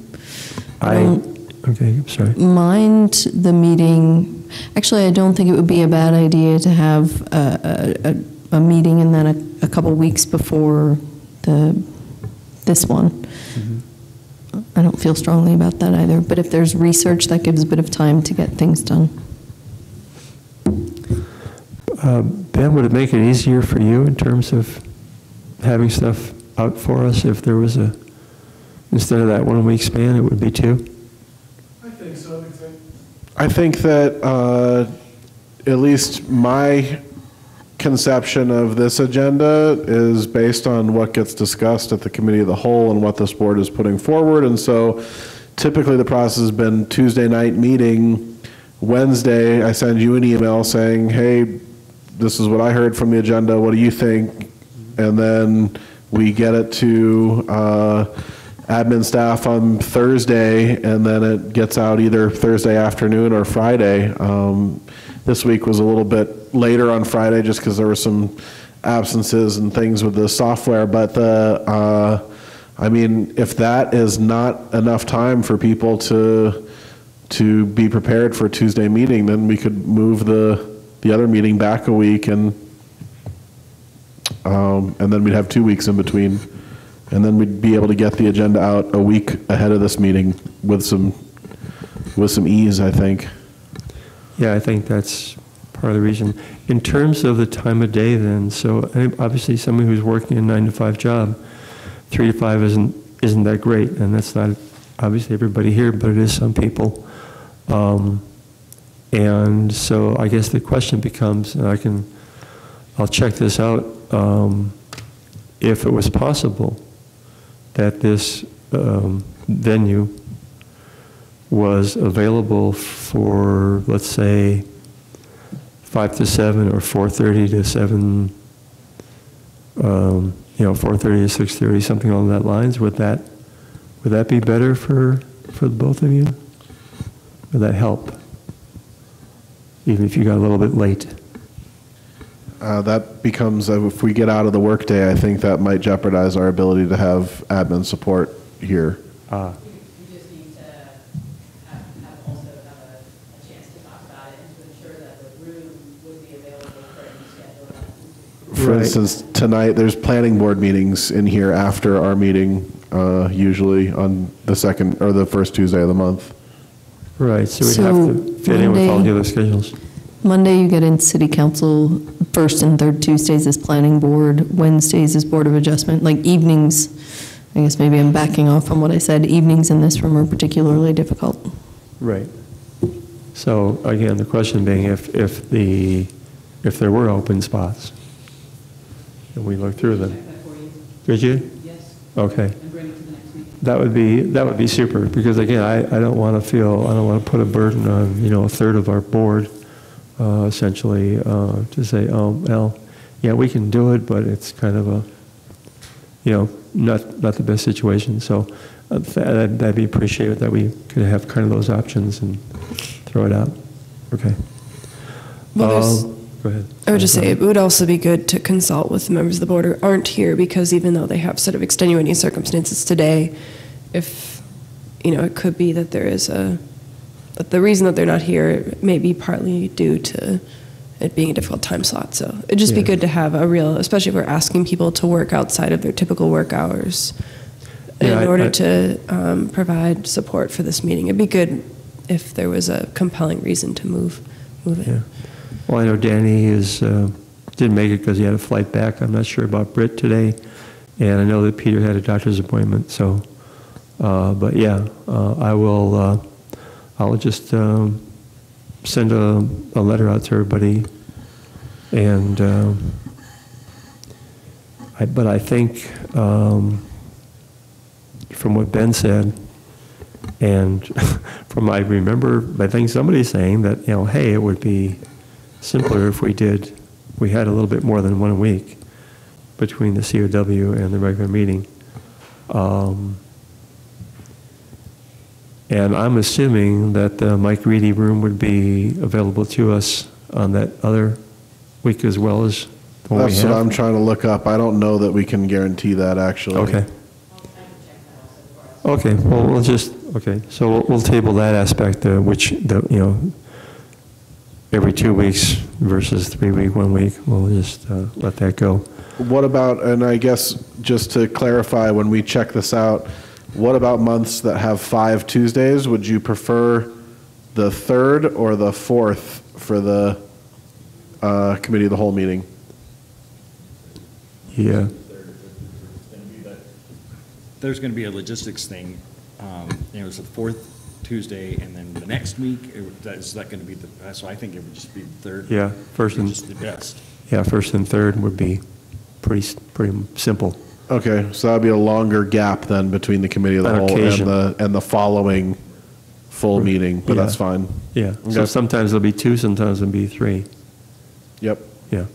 S1: Okay, I'm sorry.
S10: Mind the meeting. Actually, I don't think it would be a bad idea to have a meeting and then a couple weeks before this one.
S1: Mm-hmm.
S10: I don't feel strongly about that either. But if there's research, that gives a bit of time to get things done.
S1: Ben, would it make it easier for you in terms of having stuff out for us if there was instead of that 1-week span, it would be 2?
S8: I think so.
S4: I think that at least my conception of this agenda is based on what gets discussed at the committee of the whole and what this board is putting forward. And so typically the process has been Tuesday night meeting. Wednesday, I send you an email saying, hey, this is what I heard from the agenda. What do you think? And then we get it to admin staff on Thursday, and then it gets out either Thursday afternoon or Friday. This week was a little bit later on Friday just because there were some absences and things with the software, but I mean, if that is not enough time for people to be prepared for a Tuesday meeting, then we could move the other meeting back a week, and then we'd have 2 weeks in between, and then we'd be able to get the agenda out a week ahead of this meeting with some ease, I think.
S1: Yeah, I think that's part of the reason. In terms of the time of day then, so obviously somebody who's working a 9-to-5 job, 3 to 5 isn't that great, and that's not obviously everybody here, but it is some people. And so I guess the question becomes, and I'll check this out, if it was possible that this venue was available for, let's say, 5 to 7 or 4:30 to 7, 4:30 to 6:30, something along that lines, would that be better for both of you? Would that help? Even if you got a little bit late.
S4: That becomes, if we get out of the workday, I think that might jeopardize our ability to have admin support here.
S3: We just need to have a chance to talk about it and to ensure that the room would be available for any schedule.
S4: For instance, tonight, there's planning board meetings in here after our meeting, usually on the second or the first Tuesday of the month.
S1: Right, so we'd have to fit in with all the other schedules.
S10: Monday, you get in city council, first and third Tuesdays is planning board, Wednesdays is board of adjustment, like evenings, I guess maybe I'm backing off from what I said, evenings in this room are particularly difficult.
S1: Right. So again, the question being if there were open spots, and we look through them. Did you?
S3: Yes.
S1: Okay.
S3: And bring it to the next meeting.
S1: That would be super, because again, I don't want to put a burden on, a third of our board, essentially, to say, oh, well, yeah, we can do it, but it's kind of a, not the best situation. So that'd be appreciated that we could have kind of those options and throw it out. Okay.
S9: Well,
S1: go ahead.
S9: I would just say it would also be good to consult with members of the board who aren't here, because even though they have sort of extenuating circumstances today, if, it could be that there is that the reason that they're not here may be partly due to it being a difficult time slot. So it'd just be good to have a real, especially if we're asking people to work outside of their typical work hours in order to provide support for this meeting. It'd be good if there was a compelling reason to move it.
S1: Yeah. Well, I know Danny didn't make it because he had a flight back. I'm not sure about Britt today. And I know that Peter had a doctor's appointment. So, but yeah, I'll just send a letter out to everybody. And, but I think from what Ben said, and from I think somebody's saying that, hey, it would be simpler if we had a little bit more than 1 week between the COW and the regular meeting. And I'm assuming that the Mike Reedy room would be available to us on that other week as well as the one we have.
S4: That's what I'm trying to look up. I don't know that we can guarantee that, actually.
S1: Okay. Okay, well, so we'll table that aspect, every 2 weeks versus 3 week, 1 week. We'll just let that go.
S4: What about, and I guess just to clarify, when we check this out, what about months that have 5 Tuesdays? Would you prefer the 3rd or the 4th for the committee of the whole meeting?
S1: Yeah.
S2: There's going to be a logistics thing. It's the 4th Tuesday, and then the next week, is that going to be so I think it would just be the 3rd.
S1: Yeah, first and
S2: just the best.
S1: Yeah, first and 3rd would be pretty simple.
S4: Okay, so that'd be a longer gap then between the committee of the whole and the following full meeting, but that's fine.
S1: Yeah,
S4: okay.
S1: So sometimes there'll be 2, sometimes there'll be 3.
S4: Yep.
S1: Yeah.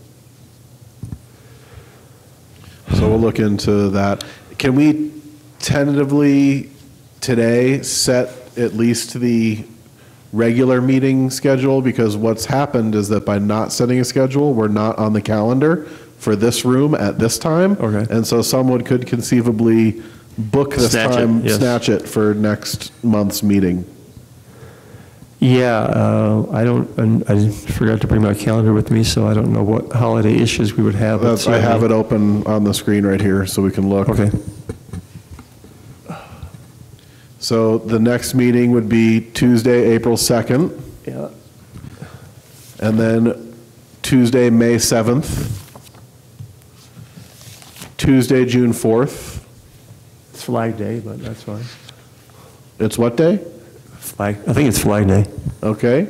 S4: So we'll look into that. Can we tentatively today set at least the regular meeting schedule? Because what's happened is that by not setting a schedule, we're not on the calendar for this room at this time.
S1: Okay.
S4: And so someone could conceivably book this
S1: Snatch it,
S4: time,
S1: yes.
S4: snatch it for next month's meeting.
S1: Yeah, I forgot to bring my calendar with me, so I don't know what holiday issues we would have. but
S4: I have
S1: certainly-
S4: it open on the screen right here so we can look.
S1: Okay.
S4: So the next meeting would be Tuesday, April 2nd,
S1: Yeah.
S4: and then Tuesday, May 7th, Tuesday, June 4th.
S1: It's Flag Day, but that's fine.
S4: It's what day?
S1: Flag, I think it's Flag Day.
S4: Okay.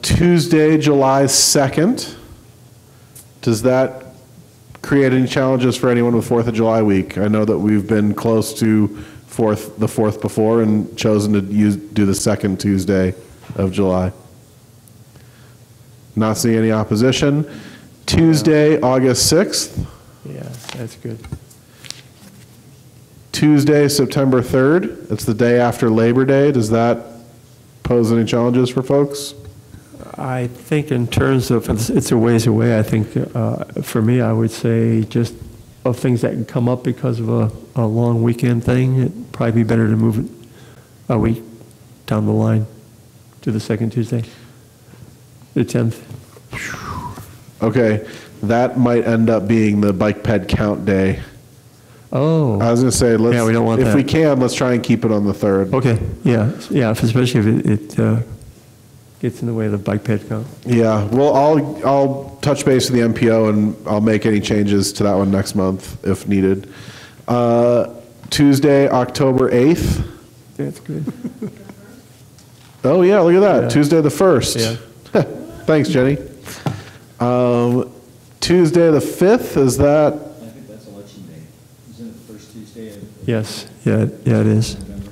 S4: Tuesday, July 2nd. Does that create any challenges for anyone with 4th of July week? I know that we've been close to the 4th before and chosen to do the second Tuesday of July. Not seeing any opposition. Tuesday, August 6th.
S1: Yeah, that's good.
S4: Tuesday, September 3rd. It's the day after Labor Day. Does that pose any challenges for folks?
S1: I think in terms of, it's a ways away, I think for me, I would say just of things that can come up because of a long weekend thing, it'd probably be better to move it a week down the line to the second Tuesday, the 10th.
S4: Okay, that might end up being the bike ped count day.
S1: Oh.
S4: I was gonna say, let's,
S1: Yeah, we don't want
S4: if
S1: that.
S4: we can, let's try and keep it on the 3rd.
S1: Okay, yeah, especially if it gets in the way of the bike ped count.
S4: Yeah, well, I'll touch base with the MPO and I'll make any changes to that one next month if needed. Tuesday, October 8th.
S1: That's good.
S4: Oh, yeah, look at that,
S1: Yeah.
S4: Tuesday the 1st.
S1: Yeah.
S4: Thanks, Jenny. Tuesday the 5th, is that?
S2: I think that's election day. Isn't it the first Tuesday of
S1: Yes, yeah, it is.
S2: November?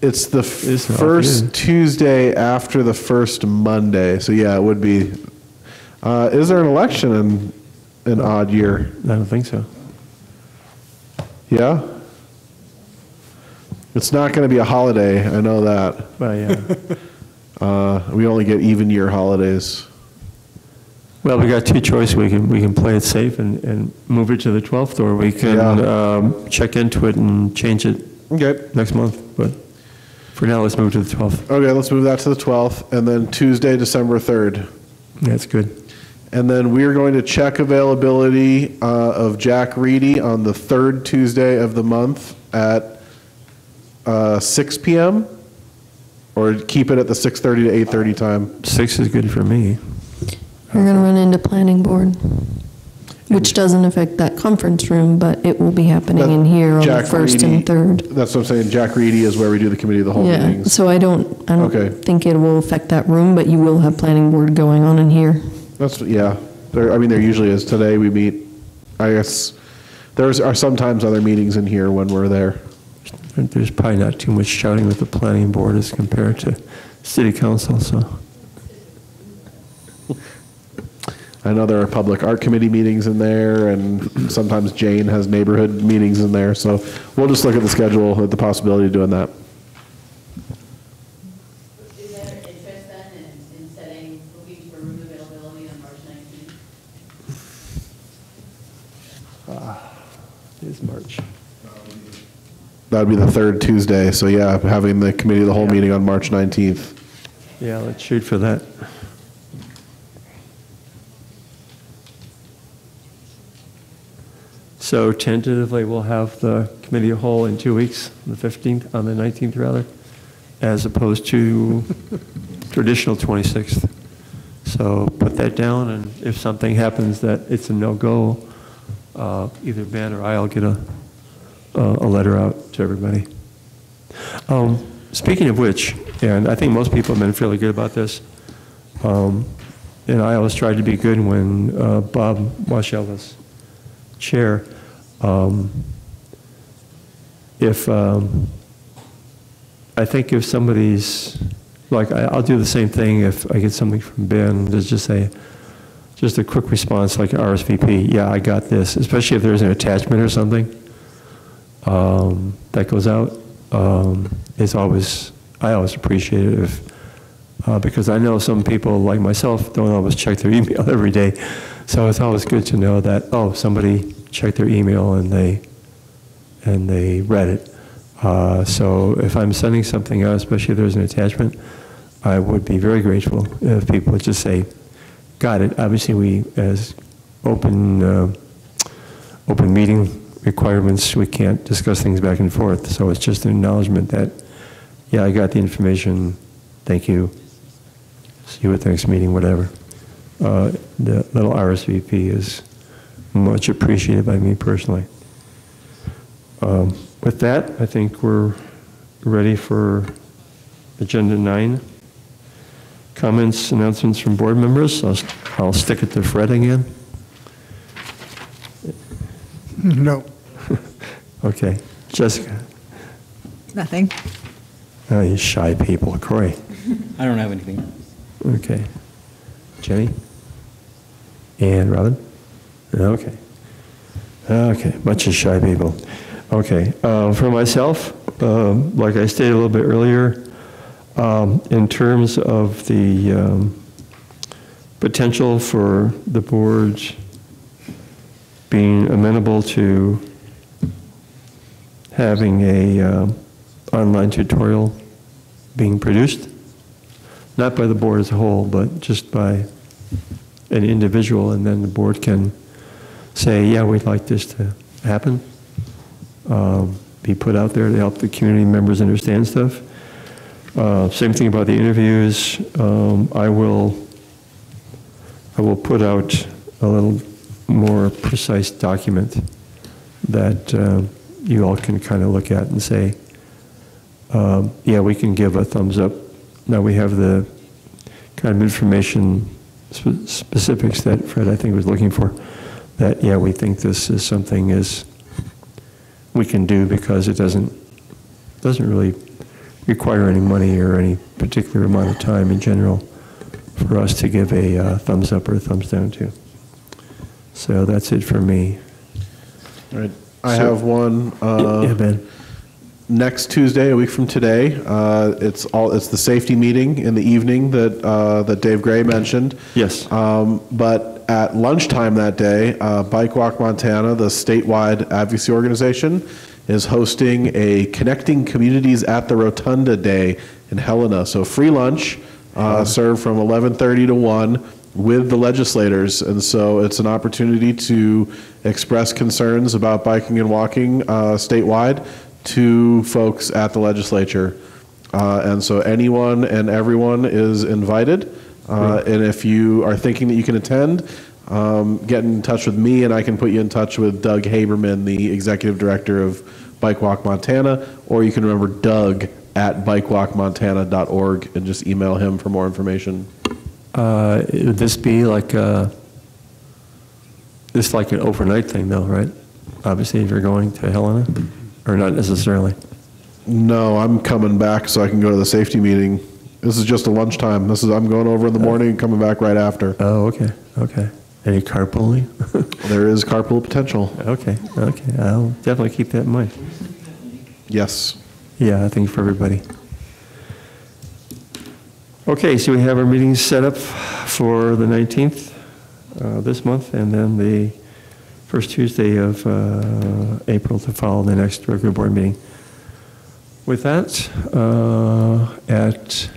S4: It's the
S1: It's not
S4: first
S1: good.
S4: Tuesday after the first Monday, so yeah, it would be. Is there an election in an odd year?
S1: I don't think so.
S4: Yeah? It's not going to be a holiday, I know that.
S1: Well, yeah.
S4: We only get even year holidays.
S1: Well, we got two choices. We can play it safe and move it to the 12th, or we can
S4: Yeah.
S1: check into it and change it
S4: Okay.
S1: next month. But for now, let's move to the 12th.
S4: Okay, let's move that to the 12th, and then Tuesday, December 3rd.
S1: That's good.
S4: And then we're going to check availability of Jack Reedy on the 3rd Tuesday of the month at 6 p.m., or keep it at the 6:30 to 8:30 time.
S1: 6 is good for me.
S10: We're going to run into planning board, which doesn't affect that conference room, but it will be happening in here on the
S4: Jack
S10: 1st
S4: Reedy-
S10: and 3rd.
S4: That's what I'm saying, Jack Reedy is where we do the committee of the whole
S10: Yeah,
S4: meetings.
S10: so I don't
S4: Okay.
S10: think it will affect that room, but you will have planning board going on in here.
S4: That's, yeah, there usually is. Today we meet, I guess, are sometimes other meetings in here when we're there.
S1: There's probably not too much shouting with the planning board as compared to city council, so.
S4: I know there are public art committee meetings in there, and sometimes Jane has neighborhood meetings in there, so we'll just look at the schedule at the possibility of doing that.
S3: Is there interest then in setting, looking for room availability on March 19th?
S1: It is March.
S4: That would be the 3rd Tuesday, so yeah, having the committee of the whole
S1: Yeah.
S4: meeting on March 19th.
S1: Yeah, let's shoot for that. So tentatively, we'll have the committee of whole in 2 weeks, on the 19th rather, as opposed to traditional 26th. So put that down, and if something happens that it's a no-go, either Ben or I'll get a letter out to everybody. Speaking of which, and I think most people have been fairly good about this, and I always tried to be good when Bob Washell was chair. I think if somebody's, like, I'll do the same thing if I get something from Ben, just a quick response like RSVP, yeah, I got this, especially if there's an attachment or something that goes out. I always appreciate it because I know some people like myself don't always check their email every day. So it's always good to know that, oh, somebody checked their email and they read it. So if I'm sending something out, especially if there's an attachment, I would be very grateful if people would just say, got it. Obviously, we, as open meeting requirements, we can't discuss things back and forth. So it's just an acknowledgement that, yeah, I got the information. Thank you. See you at the next meeting, whatever. The little RSVP is much appreciated by me personally. With that, I think we're ready for Agenda 9. Comments, announcements from board members. I'll stick it to Fred again.
S11: No.
S1: Okay. Jessica.
S11: Nothing.
S1: Oh, you shy people. Corey.
S2: I don't have anything.
S1: Okay. Jenny? And Robin? Okay. Okay, bunch of shy people. Okay, for myself, like I stated a little bit earlier, in terms of the potential for the board being amenable to having a online tutorial being produced, not by the board as a whole, but just by an individual, and then the board can say, yeah, we'd like this to happen, be put out there to help the community members understand stuff. Same thing about the interviews. I will put out a little more precise document that you all can kind of look at and say, yeah, we can give a thumbs up. Now we have the kind of information specifics that Fred, I think, was looking for, that, yeah, we think this is something we can do because it doesn't really require any money or any particular amount of time in general for us to give a thumbs up or a thumbs down to. So that's it for me.
S4: All right. I have one.
S1: Yeah, Ben.
S4: Next Tuesday, a week from today, it's the safety meeting in the evening that Dave Gray mentioned.
S1: Yes.
S4: But at lunchtime that day, Bike Walk Montana, the statewide advocacy organization, is hosting a Connecting Communities at the Rotunda Day in Helena. So free lunch served from 11:30 to 1 with the legislators. And so it's an opportunity to express concerns about biking and walking statewide to folks at the legislature. And so anyone and everyone is invited. And if you are thinking that you can attend, get in touch with me and I can put you in touch with Doug Haberman, the executive director of Bike Walk Montana, or you can remember Doug at bikewalkmontana.org and just email him for more information.
S1: Would this be like this like an overnight thing though, right? Obviously, if you're going to Helena, or not necessarily?
S4: No, I'm coming back so I can go to the safety meeting. This is just a lunchtime. I'm going over in the morning and coming back right after.
S1: Oh, okay, okay. Any carpooling?
S4: There is carpool potential.
S1: Okay, okay. I'll definitely keep that in mind.
S4: Yes.
S1: Yeah, I think for everybody. Okay, so we have our meetings set up for the 19th this month, and then the first Tuesday of April to follow the next regular board meeting. With that, at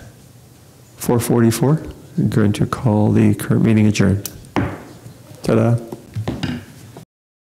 S1: 4:44, I'm going to call the current meeting adjourned. Ta-da.